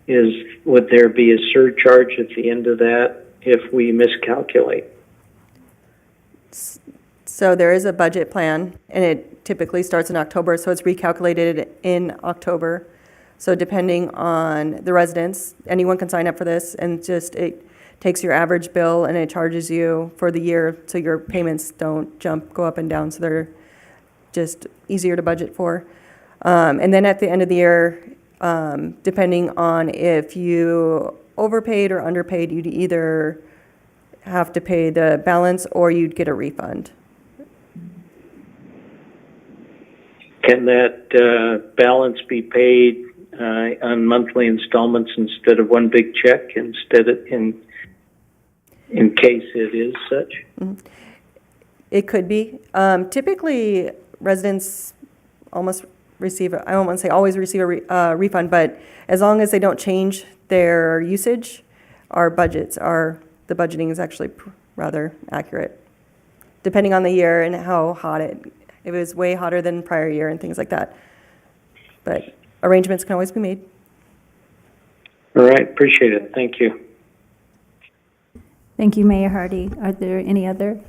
would there be a surcharge at the end of that if we miscalculate? So there is a budget plan, and it typically starts in October, so it's recalculated in October. So depending on the residents, anyone can sign up for this, and it takes your average bill and it charges you for the year, so your payments don't go up and down, so they're just easier to budget for. And then at the end of the year, depending on if you overpaid or underpaid, you'd either have to pay the balance or you'd get a refund. Can that balance be paid on monthly installments instead of one big check, instead of in case it is such? It could be. Typically, residents almost receive, I don't want to say always receive a refund, but as long as they don't change their usage, the budgeting is actually rather accurate, depending on the year and how hot if it was way hotter than prior year and things like that. But arrangements can always be made. All right, appreciate it. Thank you. Thank you, Mayor Hardy. Are there any other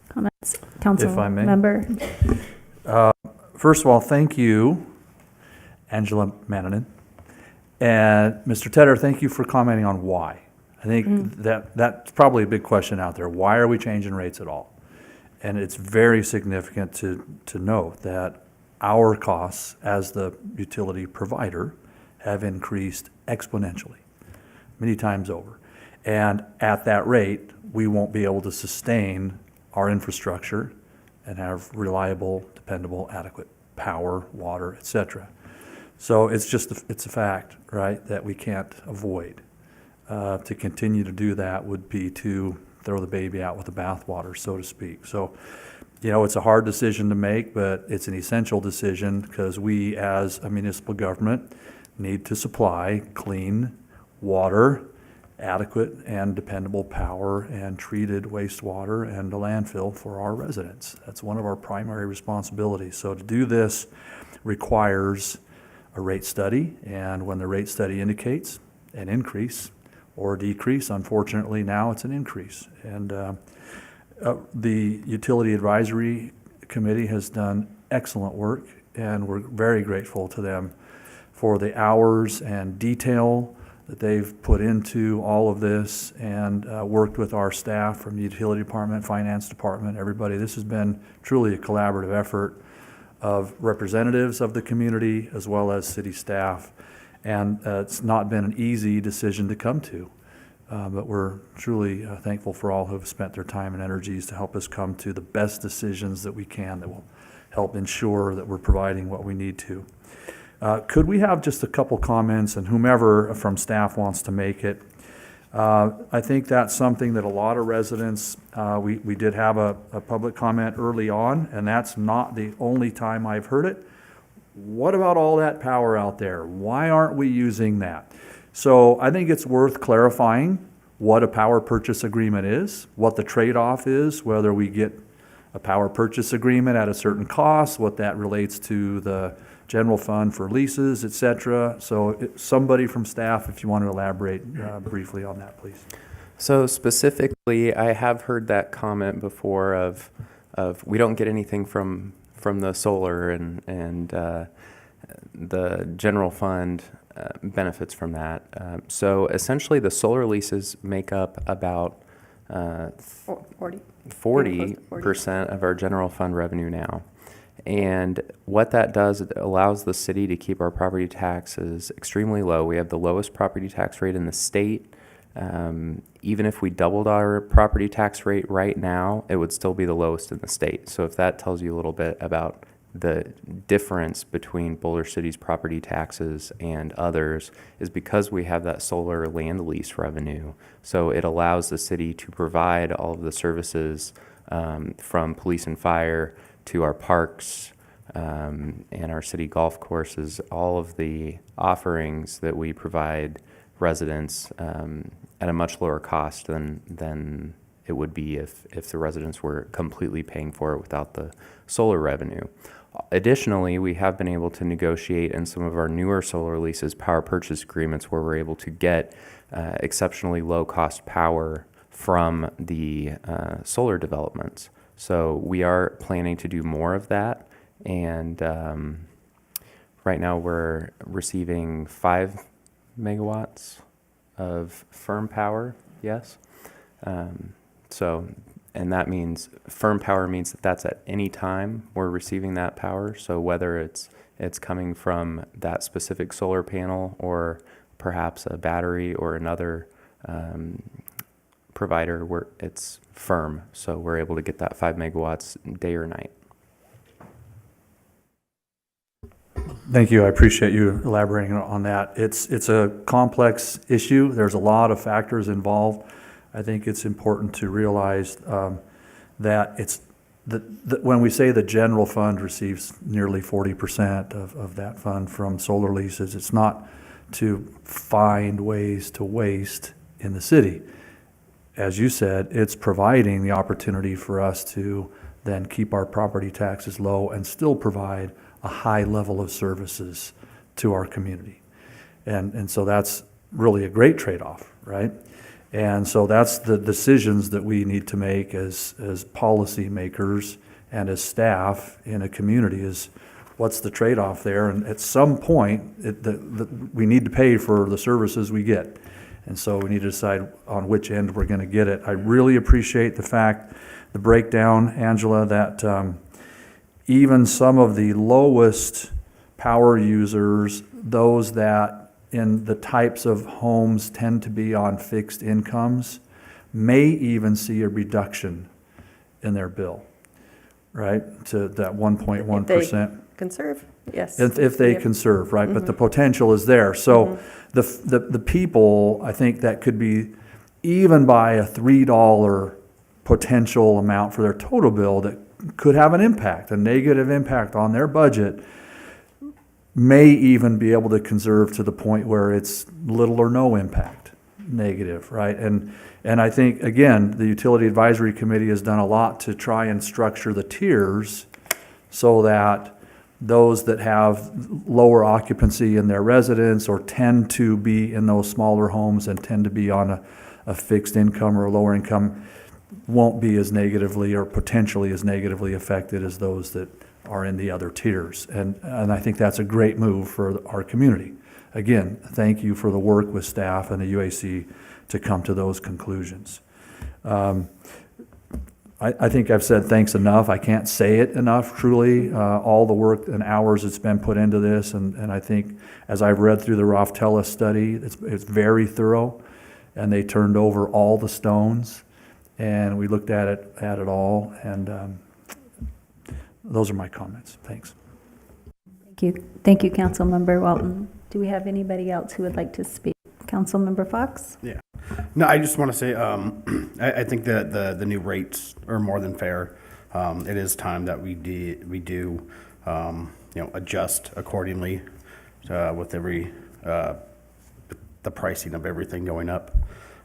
comments? Council If I may. member? First of all, thank you, Angela Mannanen. And Mr. Tedder, thank you for commenting on why. I think that's probably a big question out there. Why are we changing rates at all? And it's very significant to note that our costs as the utility provider have increased exponentially, many times over. And at that rate, we won't be able to sustain our infrastructure and have reliable, dependable, adequate power, water, et cetera. So it's a fact, right, that we can't avoid. To continue to do that would be to throw the baby out with the bathwater, so to speak. So, it's a hard decision to make, but it's an essential decision because we, as a municipal government, need to supply clean water, adequate and dependable power, and treated wastewater and a landfill for our residents. That's one of our primary responsibilities. So to do this requires a rate study, and when the rate study indicates an increase or decrease, unfortunately now it's an increase. And the Utility Advisory Committee has done excellent work, and we're very grateful to them for the hours and detail that they've put into all of this, and worked with our staff from the Utility Department, Finance Department, everybody. This has been truly a collaborative effort of representatives of the community as well as city staff. And it's not been an easy decision to come to, but we're truly thankful for all who have spent their time and energies to help us come to the best decisions that we can that will help ensure that we're providing what we need to. Could we have just a couple comments, and whomever from staff wants to make it? I think that's something that a lot of residents, we did have a public comment early on, and that's not the only time I've heard it. What about all that power out there? Why aren't we using that? So I think it's worth clarifying what a power purchase agreement is, what the trade-off is, whether we get a power purchase agreement at a certain cost, what that relates to the general fund for leases, et cetera. So somebody from staff, if you want to elaborate briefly on that, please. So specifically, I have heard that comment before of we don't get anything from the solar, and the general fund benefits from that. So essentially, the solar leases make up about 40% of our general fund revenue now. And what that does, it allows the city to keep our property taxes extremely low. We have the lowest property tax rate in the state. Even if we doubled our property tax rate right now, it would still be the lowest in the state. So if that tells you a little bit about the difference between Boulder City's property taxes and others, is because we have that solar land lease revenue. So it allows the city to provide all of the services from police and fire to our parks and our city golf courses, all of the offerings that we provide residents at a much lower cost than it would be if the residents were completely paying for it without the solar revenue. Additionally, we have been able to negotiate in some of our newer solar leases power purchase agreements where we're able to get exceptionally low cost power from the solar developments. So we are planning to do more of that, and right now we're receiving 5 megawatts of firm power, yes? And that means firm power means that that's at any time we're receiving that power. So whether it's coming from that specific solar panel or perhaps a battery or another provider, it's firm. So we're able to get that 5 megawatts day or night. Thank you. I appreciate you elaborating on that. It's a complex issue. There's a lot of factors involved. I think it's important to realize that it's when we say the general fund receives nearly 40% of that fund from solar leases, it's not to find ways to waste in the city. As you said, it's providing the opportunity for us to then keep our property taxes low and still provide a high level of services to our community. And so that's really a great trade-off, right? And so that's the decisions that we need to make as policymakers and as staff in a community is what's the trade-off there? And at some point, we need to pay for the services we get. And so we need to decide on which end we're going to get it. I really appreciate the breakdown, Angela, that even some of the lowest power users, those that in the types of homes tend to be on fixed incomes, may even see a reduction in their bill, right? To that 1.1%. Conserve, yes. If they Yep. conserve, right? But the potential is there. So the people, I think that could be even by a $3 potential amount for their total bill that could have an impact, a negative impact on their budget, may even be able to conserve to the point where it's little or no impact, negative, right? And I think, again, the Utility Advisory Committee has done a lot to try and structure the tiers so that those that have lower occupancy in their residence or tend to be in those smaller homes and tend to be on a fixed income or a lower income won't be as negatively or potentially as negatively affected as those that are in the other tiers. And I think that's a great move for our community. Again, thank you for the work with staff and the UAC to come to those conclusions. I think I've said thanks enough. I can't say it enough, truly, all the work and hours that's been put into this. And I think as I've read through the Roftella study, it's very thorough. And they turned over all the stones. And we looked at it all. And those are my comments. Thanks. Thank you, Councilmember Walton. Do we have anybody else who would like to speak? Councilmember Fox? Yeah. No, I just want to say, I think that the new rates are more than fair. It is time that we do adjust accordingly with every the pricing of everything going up.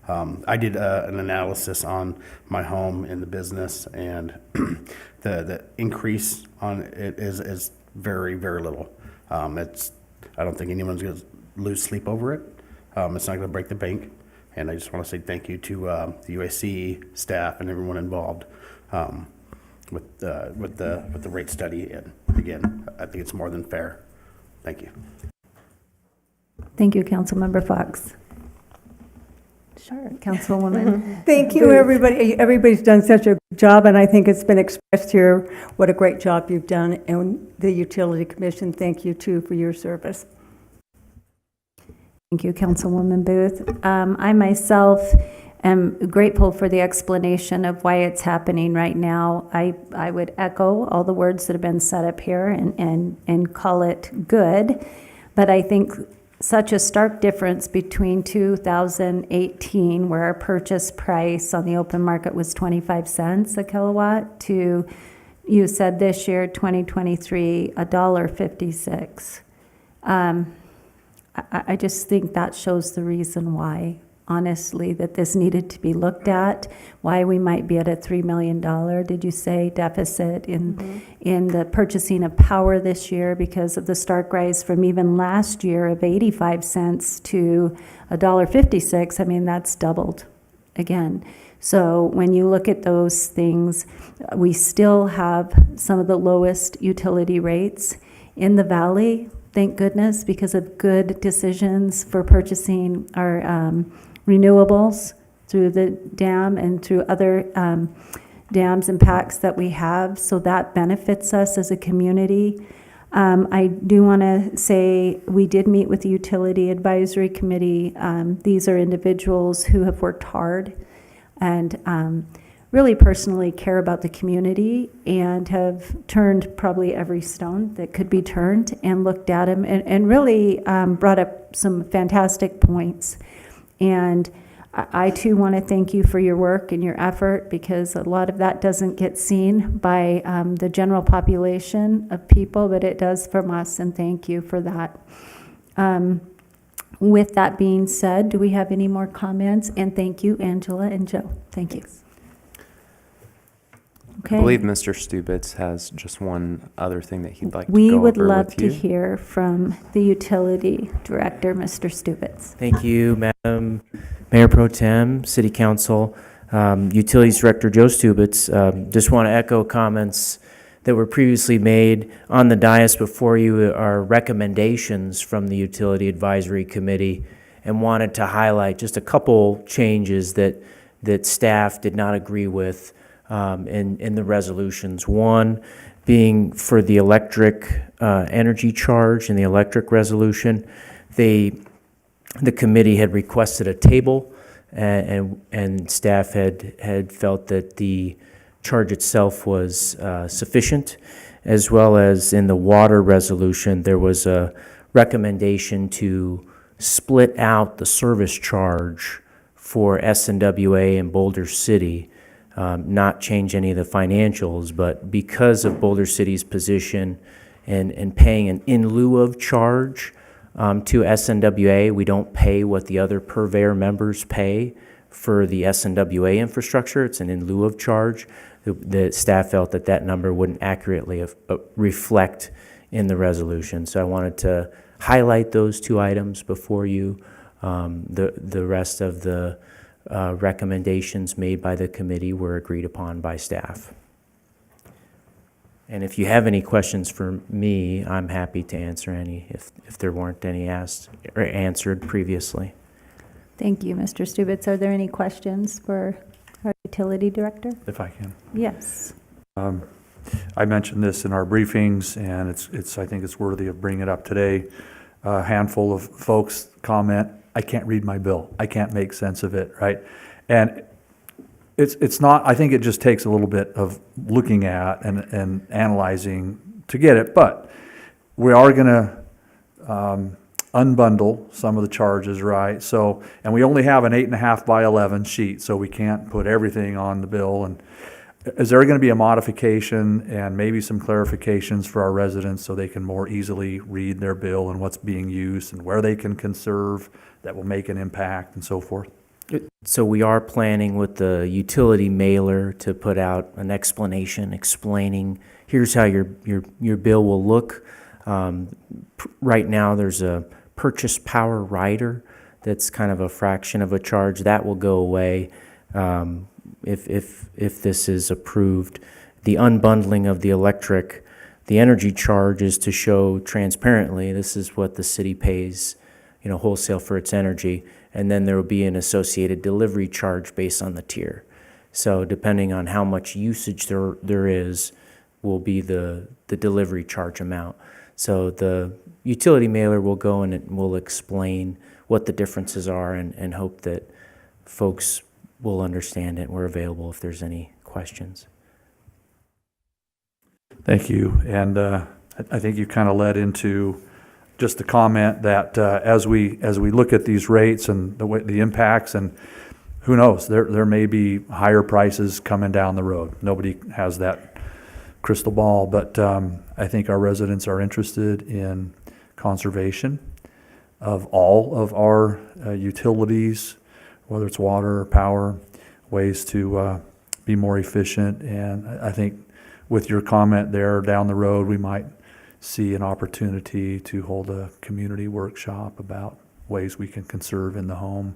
I did an analysis on my home and the business, and the increase on it is very, very little. I don't think anyone's going to lose sleep over it. It's not going to break the bank. And I just want to say thank you to the UAC staff and everyone involved with the rate study. And again, I think it's more than fair. Thank you. Thank you, Councilmember Fox. Sure, Councilwoman. Thank you, everybody. Everybody's done such a good job, and I think it's been expressed here what a great job you've done. And the Utility Commission, thank you, too, for your service. Thank you, Councilwoman Booth. I myself am grateful for the explanation of why it's happening right now. I would echo all the words that have been said up here and call it good, but I think such a stark difference between 2018, where our purchase price on the open market was 25 cents a kilowatt, to, you said this year, 2023, $1.56. I just think that shows the reason why, honestly, that this needed to be looked at, why we might be at a $3 million, did you say, deficit in the purchasing of power this year because of the stark rise from even last year of 85 cents to $1.56. I mean, that's doubled again. So when you look at those things, we still have some of the lowest utility rates in the valley. Thank goodness, because of good decisions for purchasing our renewables through the dam and through other dams and packs that we have. So that benefits us as a community. I do want to say we did meet with the Utility Advisory Committee. These are individuals who have worked hard and really personally care about the community and have turned probably every stone that could be turned and looked at them and really brought up some fantastic points. And I too want to thank you for your work and your effort, because a lot of that doesn't get seen by the general population of people, but it does from us, and thank you for that. With that being said, do we have any more comments? And thank you, Angela and Joe. Thank you. I believe Mr. Stubitz has just one other thing that he'd like to We go would over love with to you. hear from the utility director, Mr. Stubitz. Thank you, Madam Mayor Pro Tem, City Council. Utilities Director Joe Stubitz. Just want to echo comments that were previously made on the dais before you are recommendations from the Utility Advisory Committee, and wanted to highlight just a couple changes that staff did not agree with in the resolutions. One being for the electric energy charge and the electric resolution. The committee had requested a table, and staff had felt that the charge itself was sufficient, as well as in the water resolution, there was a recommendation to split out the service charge for SNWA and Boulder City, not change any of the financials, but because of Boulder City's position and paying an in lieu of charge to SNWA, we don't pay what the other purveyor members pay for the SNWA infrastructure. It's an in lieu of charge. The staff felt that number wouldn't accurately reflect in the resolution. So I wanted to highlight those two items before you. The rest of the recommendations made by the committee were agreed upon by staff. And if you have any questions for me, I'm happy to answer any if there weren't any asked or answered previously. Thank you, Mr. Stubitz. Are there any questions for our utility director? If I can. Yes. I mentioned this in our briefings, and I think it's worthy of bringing it up today. A handful of folks comment, I can't read my bill. I can't make sense of it, right? And it's not, I think it just takes a little bit of looking at and analyzing to get it, but we are going to unbundle some of the charges, right? So, and we only have an 8.5 by 11 sheet, so we can't put everything on the bill. And is there going to be a modification and maybe some clarifications for our residents so they can more easily read their bill and what's being used and where they can conserve that will make an impact and so forth? So we are planning with the utility mailer to put out an explanation explaining here's how your bill will look. Right now there's a purchase power rider that's kind of a fraction of a charge that will go away if this is approved. The unbundling of the energy charge is to show transparently this is what the city pays, wholesale for its energy, and then there will be an associated delivery charge based on the tier. So depending on how much usage there is, will be the delivery charge amount. So the utility mailer will go and it will explain what the differences are and hope that folks will understand it. We're available if there's any questions. Thank you. And I think you kind of led into just the comment that as we look at these rates and the impacts, and who knows, there may be higher prices coming down the road. Nobody has that crystal ball, but I think our residents are interested in conservation of all of our utilities, whether it's water or power, ways to be more efficient. And I think with your comment there down the road, we might see an opportunity to hold a community workshop about ways we can conserve in the home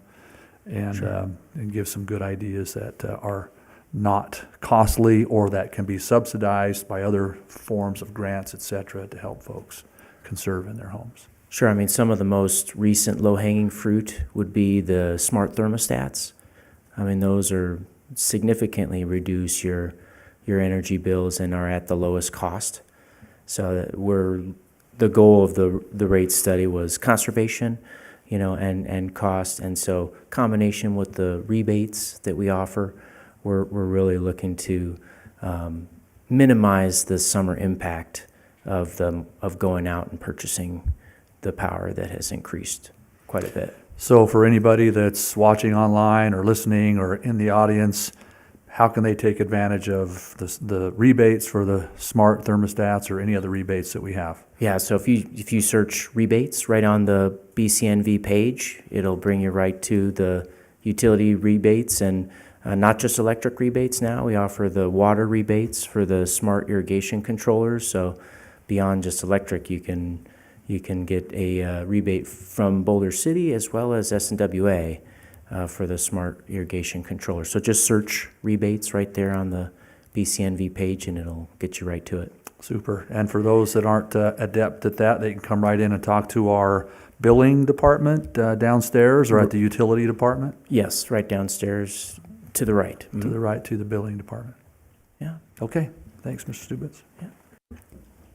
and, Sure. And give some good ideas that are not costly or that can be subsidized by other forms of grants, et cetera, to help folks conserve in their homes. Sure. I mean, some of the most recent low-hanging fruit would be the smart thermostats. I mean, those are significantly reduce your energy bills and are at the lowest cost. So the goal of the rate study was conservation, and cost. And so combination with the rebates that we offer we're really looking to minimize the summer impact of going out and purchasing the power that has increased quite a bit. So for anybody that's watching online or listening or in the audience, how can they take advantage of the rebates for the smart thermostats or any other rebates that we have? Yeah, so if you search rebates right on the BCNV page, it'll bring you right to the utility rebates, and not just electric rebates now. We offer the water rebates for the smart irrigation controllers. So beyond just electric, you can get a rebate from Boulder City as well as SNWA for the smart irrigation controller. So just search rebates right there on the BCNV page and it'll get you right to it. Super. And for those that aren't adept at that, they can come right in and talk to our billing department downstairs or at the utility department? Yes, right downstairs to the right. To the right, to the billing department. Yeah. Okay. Thanks, Mr. Stubitz. Yeah.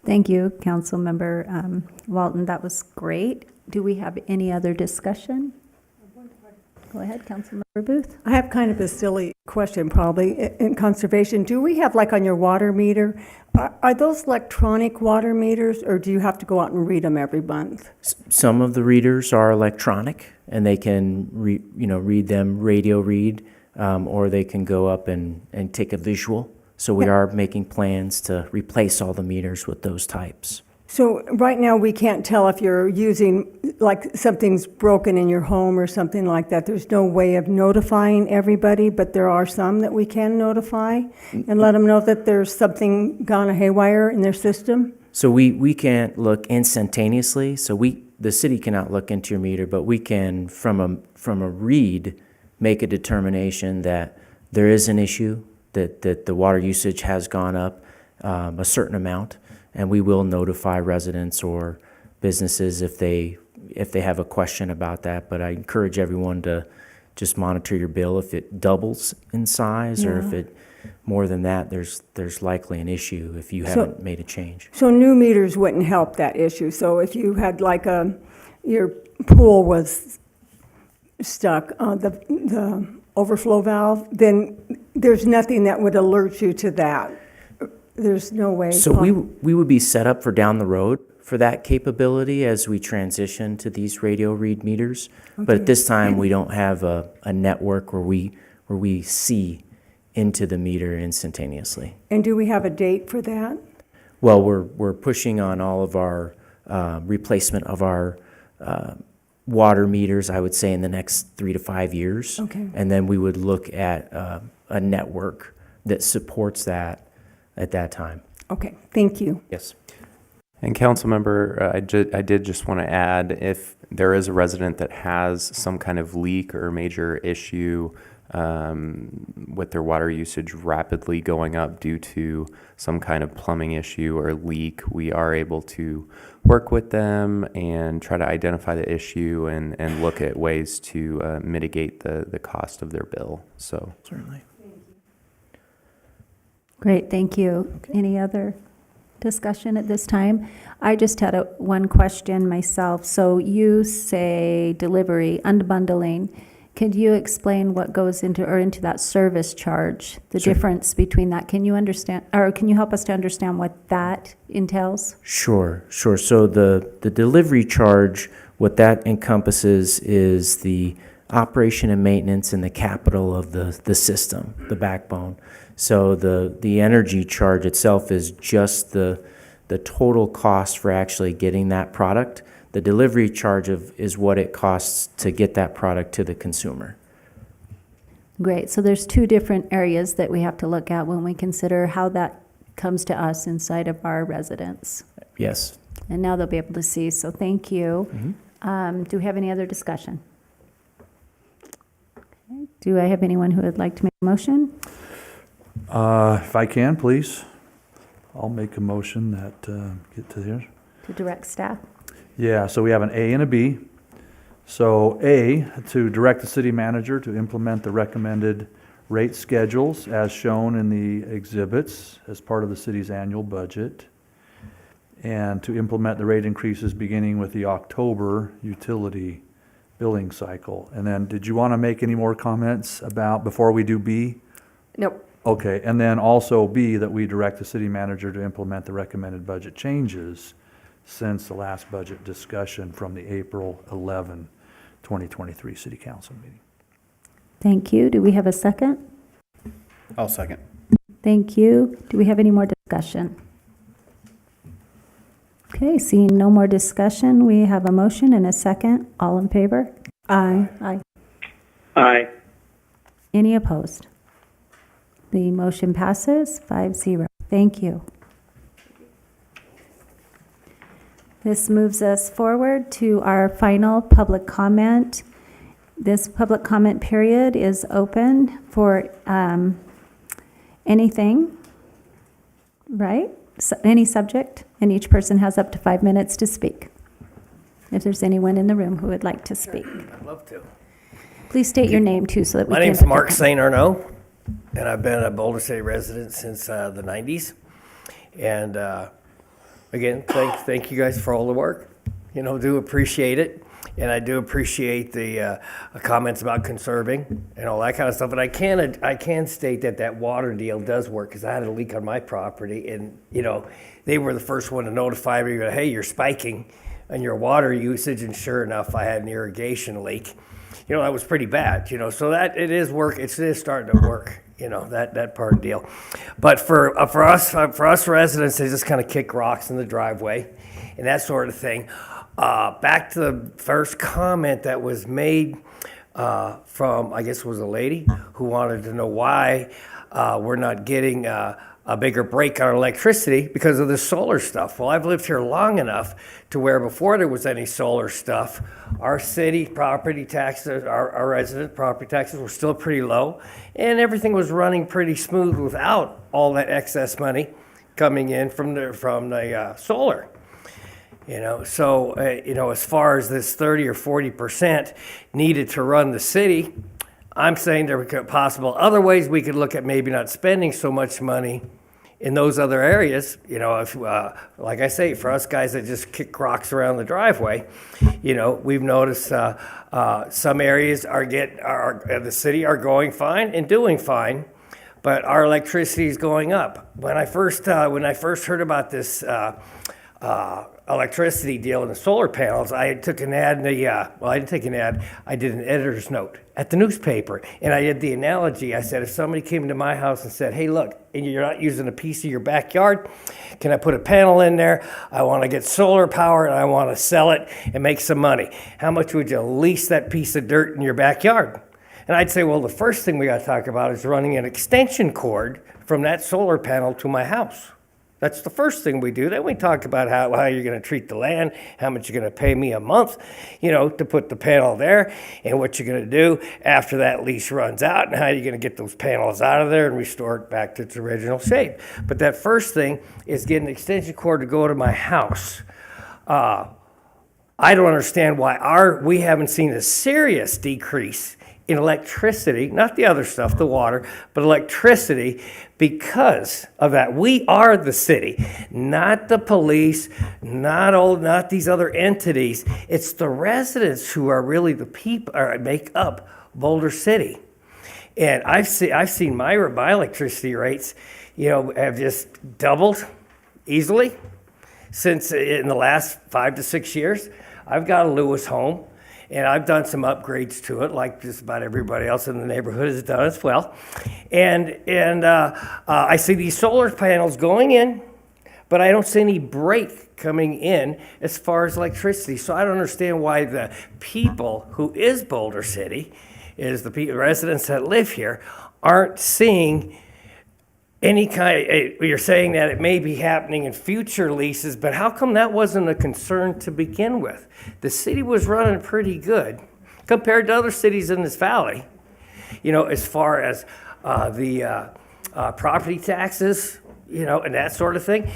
Thank you, Councilmember Walton. That was great. Do we have any other discussion? Go ahead, Councilmember Booth. I have kind of a silly question probably in conservation. Do we have, like on your water meter, are those electronic water meters, or do you have to go out and read them every month? Some of the readers are electronic and they can read them radio read, or they can go up and take a visual. So we are making plans to replace all the meters with those types. So right now, we can't tell if you're using, like something's broken in your home or something like that. There's no way of notifying everybody, but there are some that we can notify and let them know that there's something gone haywire in their system. So we can't look instantaneously. So the city cannot look into your meter, but we can, from a read, make a determination that there is an issue, that the water usage has gone up a certain amount. And we will notify residents or businesses if they have a question about that. But I encourage everyone to just monitor your bill. If it doubles in size or if it more than that, there's likely an issue if you haven't made a change. So new meters wouldn't help that issue. So if you had like your pool was stuck on the overflow valve, then there's nothing that would alert you to that. There's no way. So we would be set up for down the road for that capability as we transition to these radio read meters. Okay. But at this time, we don't have a network where we see into the meter instantaneously. And do we have a date for that? Well, we're pushing on all of our replacement of our water meters, I would say, in the next 3 to 5 years. Okay. And then we would look at a network that supports that at that time. Okay, thank you. Yes. And Councilmember, I did just want to add, if there is a resident that has some kind of leak or major issue with their water usage rapidly going up due to some kind of plumbing issue or leak, we are able to work with them and try to identify the issue and look at ways to mitigate the cost of their bill. So certainly. Great, thank you. Okay. Any other discussion at this time? I just had one question myself. So you say delivery, unbundling. Could you explain what goes into that service charge, the Sure. difference between that? Can you understand, or can you help us to understand what that entails? Sure. So the delivery charge, what that encompasses is the operation and maintenance and the capital of the system, the backbone. So the energy charge itself is just the total cost for actually getting that product. The delivery charge is what it costs to get that product to the consumer. Great, so there's two different areas that we have to look at when we consider how that comes to us inside of our residence. Yes. And now they'll be able to see, so thank you. Mm-hmm. Do we have any other discussion? Okay. Do I have anyone who would like to make a motion? If I can, please, I'll make a motion that, get to here. To direct staff? Yeah, so we have an A and a B. So A, to direct the city manager to implement the recommended rate schedules as shown in the exhibits as part of the city's annual budget, and to implement the rate increases beginning with the October utility billing cycle. And then, did you want to make any more comments about, before we do B, Nope. Okay, and then also B, that we direct the city manager to implement the recommended budget changes since the last budget discussion from the April 11, 2023 city council meeting. Thank you. Do we have a second? I'll second. Thank you. Do we have any more discussion? Okay, seeing no more discussion, we have a motion and a second. All in favor? Aye. Aye. Aye. Any opposed? The motion passes 5-0. Thank you. This moves us forward to our final public comment. This public comment period is open for anything, right? So, any subject, and each person has up to 5 minutes to speak. If there's anyone in the room who would like to speak. I'd love to. Please state your name too so that we My can. name's put Mark the- St. Arnaud, and I've been a Boulder City resident since the 90s. And again, thank you guys for all the work. You know, do appreciate it. And I do appreciate the comments about conserving and all that kind of stuff. But I can state that water deal does work, because I had a leak on my property, and you know, they were the first one to notify me that, hey, you're spiking on your water usage, and sure enough, I had an irrigation leak. You know, that was pretty bad. You know, so that it is work. It is starting to work. You know, that part of the deal. But for us residents, they just kind of kick rocks in the driveway and that sort of thing. Back to the first comment that was made from, I guess it was a lady who wanted to know why we're not getting a bigger break on electricity because of the solar stuff. Well, I've lived here long enough to where before there was any solar stuff, our city property taxes, our resident property taxes were still pretty low, and everything was running pretty smooth without all that excess money coming in from the solar. You know, so, you know, as far as this 30 or 40% needed to run the city, I'm saying there were possible other ways we could look at maybe not spending so much money in those other areas. You know, if, like I say, for us guys that just kick rocks around the driveway, you know, we've noticed some areas the city are going fine and doing fine, but our electricity is going up. When I first heard about this electricity deal and the solar panels, I took an ad in the, I didn't take an ad, I did an editor's note at the newspaper. And I did the analogy. I said, if somebody came to my house and said, hey, look, and you're not using a piece of your backyard, can I put a panel in there? I want to get solar power and I want to sell it and make some money. How much would you lease that piece of dirt in your backyard? And I'd say, well, the first thing we got to talk about is running an extension cord from that solar panel to my house. That's the first thing we do. Then we talk about how you're going to treat the land, how much you're going to pay me a month, you know, to put the panel there, and what you're going to do after that lease runs out, and how you're going to get those panels out of there and restore it back to its original shape. But that first thing is getting an extension cord to go to my house. I don't understand why we haven't seen a serious decrease in electricity, not the other stuff, the water, but electricity, because of that. We are the city, not the police, not these other entities. It's the residents who are really the people, or make up Boulder City. And I've seen my electricity rates, you know, have just doubled easily since in the last 5 to 6 years. I've got a Lewis home. And I've done some upgrades to it, like just about everybody else in the neighborhood has done as well. And I see these solar panels going in, but I don't see any break coming in as far as electricity. So I don't understand why the people who is Boulder City, is the residents that live here, aren't seeing any kind. You're saying that it may be happening in future leases, but how come that wasn't a concern to begin with? The city was running pretty good compared to other cities in this valley, you know, as far as the property taxes, you know, and that sort of thing.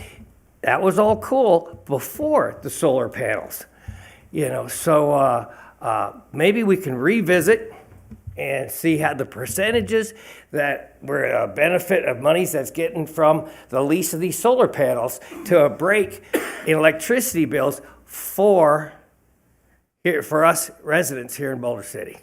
That was all cool before the solar panels, you know. So maybe we can revisit and see how the percentages that were a benefit of monies that's getting from the lease of these solar panels to a break in electricity bills for us residents here in Boulder City,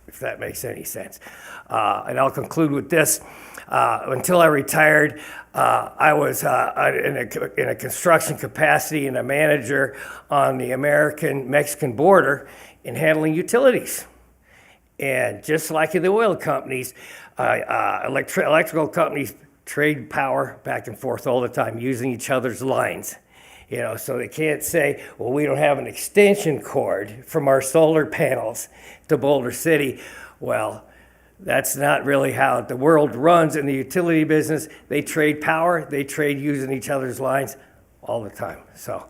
if that makes any sense. And I'll conclude with this. until I retired, I was in a construction capacity and a manager on the American-Mexican border in handling utilities. And just like in the oil companies, electrical companies trade power back and forth all the time using each other's lines. You know, so they can't say, well, we don't have an extension cord from our solar panels to Boulder City. Well, that's not really how the world runs in the utility business. They trade power, they trade using each other's lines all the time. So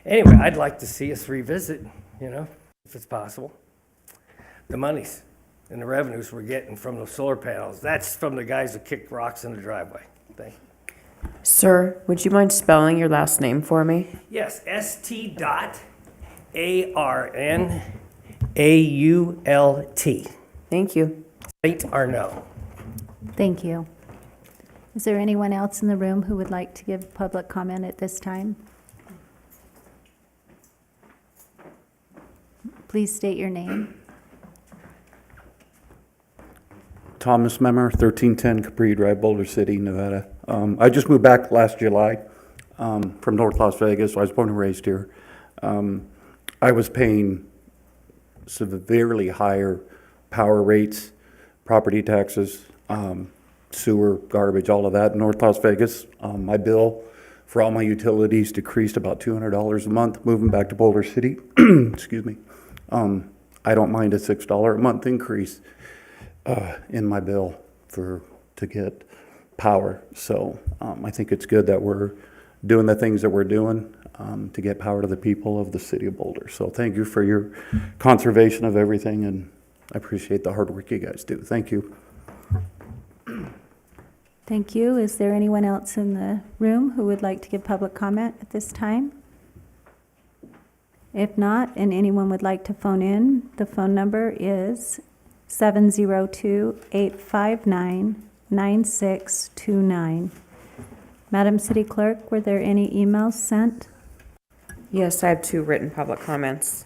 anyway, I'd like to see us revisit, you know, if it's possible, the monies and the revenues we're getting from those solar panels. That's from the guys that kicked rocks in the driveway. Thank you. Sir, would you mind spelling your last name for me? Yes, ST.ARNAULT. Thank you. St. Arnaud. Thank you. Is there anyone else in the room who would like to give public comment at this time? Please state your name. Thomas Memmer, 1310 Capri Drive, Boulder City, Nevada. I just moved back last July from North Las Vegas. I was born and raised here. I was paying severely higher power rates, property taxes, sewer, garbage, all of that in North Las Vegas. My bill for all my utilities decreased about $200 a month moving back to Boulder City. Excuse me. I don't mind a $6 a month increase in my bill to get power. So I think it's good that we're doing the things that we're doing to get power to the people of the city of Boulder. So thank you for your conservation of everything, and I appreciate the hard work you guys do. Thank you. Thank you. Is there anyone else in the room who would like to give public comment at this time? If not, and anyone would like to phone in, the phone number is 702-859-9629. Madam City Clerk, were there any emails sent? Yes, I have 2 written public comments.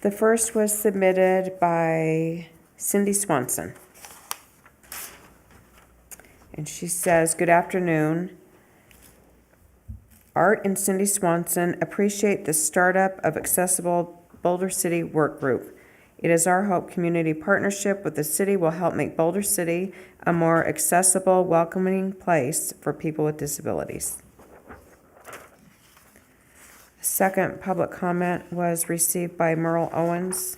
The first was submitted by Cindy Swanson. And she says, "Good afternoon. Art and Cindy Swanson appreciate the startup of Accessible Boulder City Work Group. It is our hope community partnership with the city will help make Boulder City a more accessible, welcoming place for people with disabilities." Second public comment was received by Merle Owens.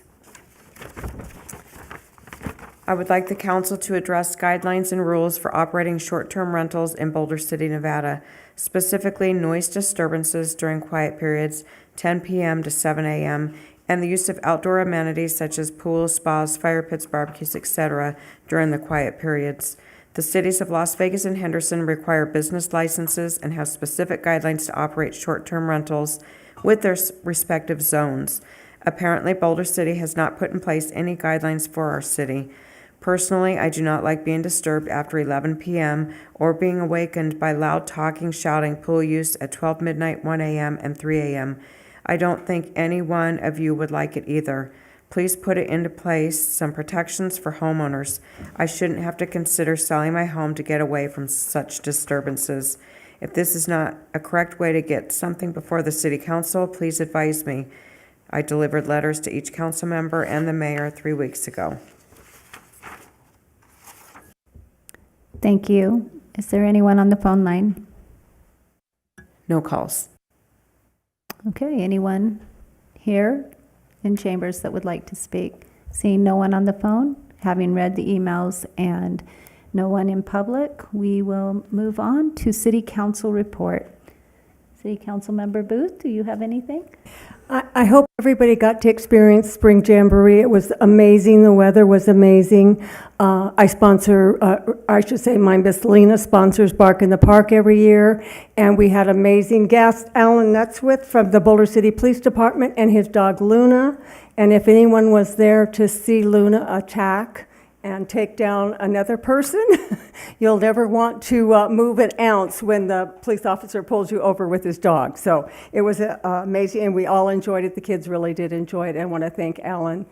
"I would like the council to address guidelines and rules for operating short-term rentals in Boulder City, Nevada, specifically noise disturbances during quiet periods, 10 p.m. to 7 a.m., and the use of outdoor amenities such as pools, spas, fire pits, barbecues, etc. during the quiet periods. The cities of Las Vegas and Henderson require business licenses and have specific guidelines to operate short-term rentals with their respective zones. Apparently, Boulder City has not put in place any guidelines for our city. Personally, I do not like being disturbed after 11 p.m. or being awakened by loud talking, shouting, pool use at 12 midnight, 1 a.m., and 3 a.m. I don't think any one of you would like it either. Please put it into place, some protections for homeowners. I shouldn't have to consider selling my home to get away from such disturbances. If this is not a correct way to get something before the city council, please advise me. I delivered letters to each council member and the mayor 3 weeks ago." Thank you. Is there anyone on the phone line? No calls. Okay, anyone here in chambers that would like to speak? Seeing no one on the phone, having read the emails and no one in public, we will move on to City Council report. City Council Member Booth, do you have anything? I hope everybody got to experience Spring Jamboree. It was amazing. The weather was amazing. My Miss Lena sponsors Bark in the Park every year. And we had amazing guest, Alan Nutswith from the Boulder City Police Department and his dog Luna. And if anyone was there to see Luna attack and take down another person, you'll never want to move an ounce when the police officer pulls you over with his dog. So it was amazing, and we all enjoyed it. The kids really did enjoy it, and I want to thank Alan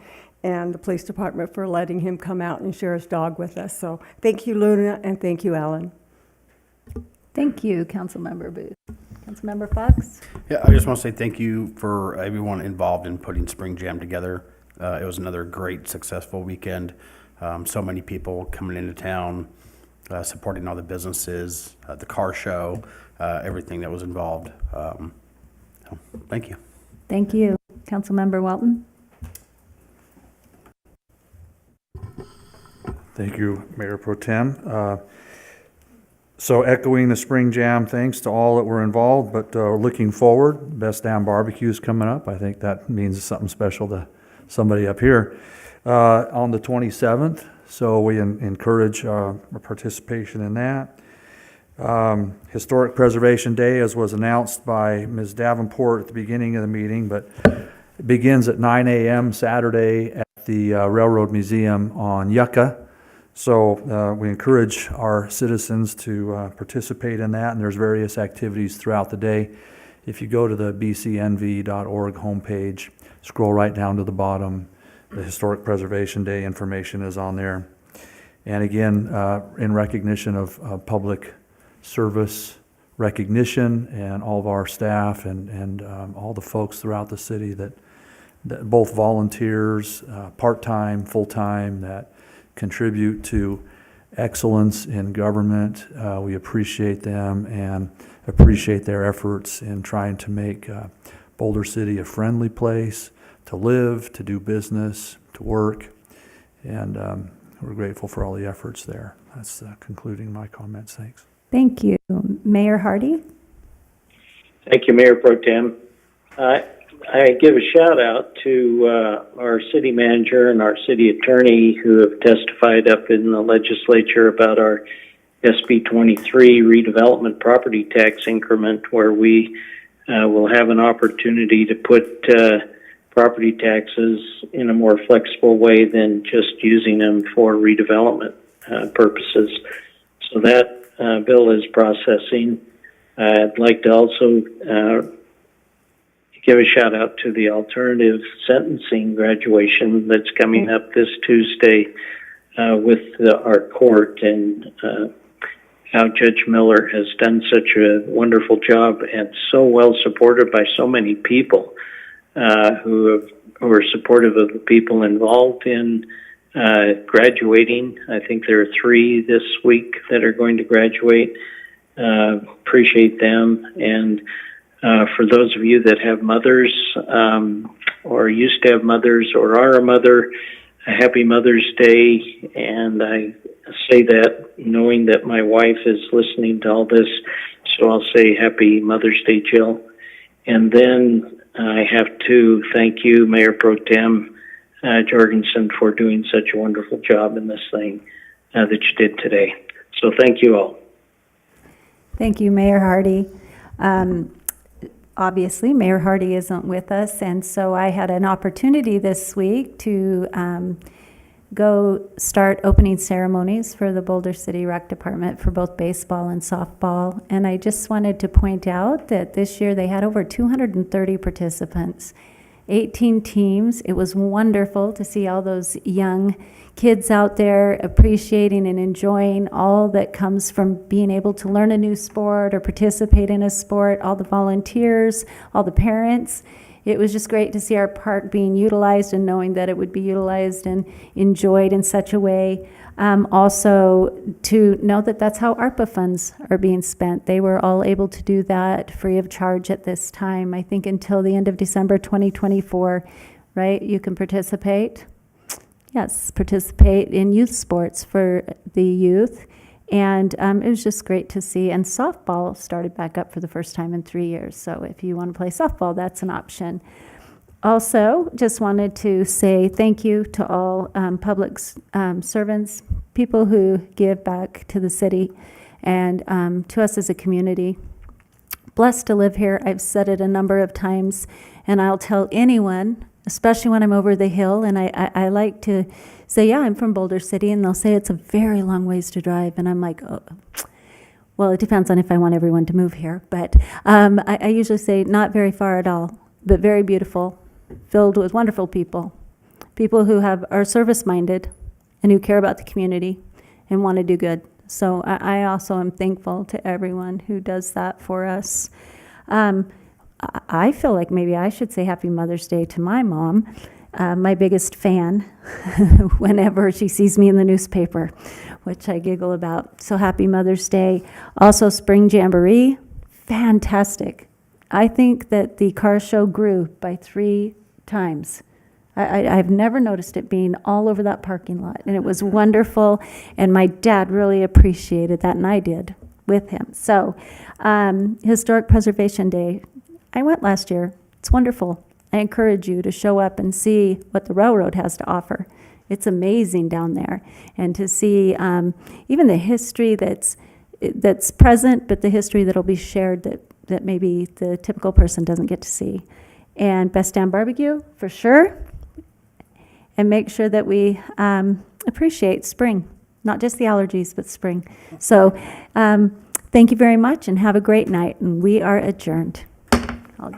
and the police department for letting him come out and share his dog with us. So thank you, Luna, and thank you, Alan. Thank you, Councilmember Booth. Councilmember Fox? Yeah, I just want to say thank you for everyone involved in putting Spring Jam together. It was another great, successful weekend. So many people coming into town, supporting all the businesses, the car show, everything that was involved. So, thank you. Thank you. Councilmember Welton? Thank you, Mayor Pro Tem. So echoing the Spring Jam, thanks to all that were involved, but looking forward, Best Damn Barbecue is coming up. I think that means something special to somebody up here on the 27th. So we encourage participation in that. Historic Preservation Day, as was announced by Ms. Davenport at the beginning of the meeting, but it begins at 9 a.m. Saturday at the Railroad Museum on Yucca. So we encourage our citizens to participate in that, and there's various activities throughout the day. If you go to the bcnv.org homepage, scroll right down to the bottom, the Historic Preservation Day information is on there. And again, in recognition of public service recognition and all of our staff and all the folks throughout the city that both volunteers, part-time, full-time, that contribute to excellence in government. We appreciate them and appreciate their efforts in trying to make Boulder City a friendly place to live, to do business, to work. And we're grateful for all the efforts there. That's concluding my comments. Thanks. Thank you. Mayor Hardy? Thank you, Mayor Pro Tem. I give a shout out to our city manager and our city attorney who have testified up in the legislature about our SB 23 redevelopment property tax increment, where we will have an opportunity to put property taxes in a more flexible way than just using them for redevelopment purposes. So that bill is processing. I'd like to also give a shout out to the alternative sentencing graduation that's coming up this Tuesday with our court, and how Judge Miller has done such a wonderful job and so well supported by so many people who are supportive of the people involved in graduating. I think there are 3 this week that are going to graduate. Appreciate them. And for those of you that have mothers or used to have mothers or are a mother, a happy Mother's Day. And I say that knowing that my wife is listening to all this, so I'll say happy Mother's Day, Jill. And then I have to thank you, Mayor Pro Tem Jorgensen, for doing such a wonderful job in this thing that you did today. So thank you all. Thank you, Mayor Hardy. Obviously, Mayor Hardy isn't with us, and so I had an opportunity this week to go start opening ceremonies for the Boulder City Rec Department for both baseball and softball. And I just wanted to point out that this year they had over 230 participants, 18 teams. It was wonderful to see all those young kids out there appreciating and enjoying all that comes from being able to learn a new sport or participate in a sport, all the volunteers, all the parents. It was just great to see our park being utilized and knowing that it would be utilized and enjoyed in such a way. Also to know that that's how ARPA funds are being spent. They were all able to do that free of charge at this time. I think until the end of December 2024, right? You can participate. Yes, participate in youth sports for the youth. And it was just great to see. And softball started back up for the first time in 3 years. So if you want to play softball, that's an option. Also, just wanted to say thank you to all public servants, people who give back to the city and to us as a community. Blessed to live here. I've said it a number of times, and I'll tell anyone, especially when I'm over the hill, and I like to say, yeah, I'm from Boulder City, and they'll say it's a very long ways to drive, and I'm like, oh, well, it depends on if I want everyone to move here, but I usually say not very far at all, but very beautiful, filled with wonderful people, people who are service-minded and who care about the community and want to do good. So I also am thankful to everyone who does that for us. I feel like maybe I should say Happy Mother's Day to my mom, my biggest fan, whenever she sees me in the newspaper, which I giggle about. So Happy Mother's Day. Also, Spring Jamboree, fantastic. I think that the car show grew by 3 times. I've never noticed it being all over that parking lot, and it was wonderful, and my dad really appreciated that, and I did with him. So, Historic Preservation Day, I went last year. It's wonderful. I encourage you to show up and see what the railroad has to offer. It's amazing down there, and to see even the history that's present, but the history that'll be shared that maybe the typical person doesn't get to see. And Best Damn Barbecue, for sure. And make sure that we appreciate spring, not just the allergies, but spring. So thank you very much and have a great night. And we are adjourned. I'll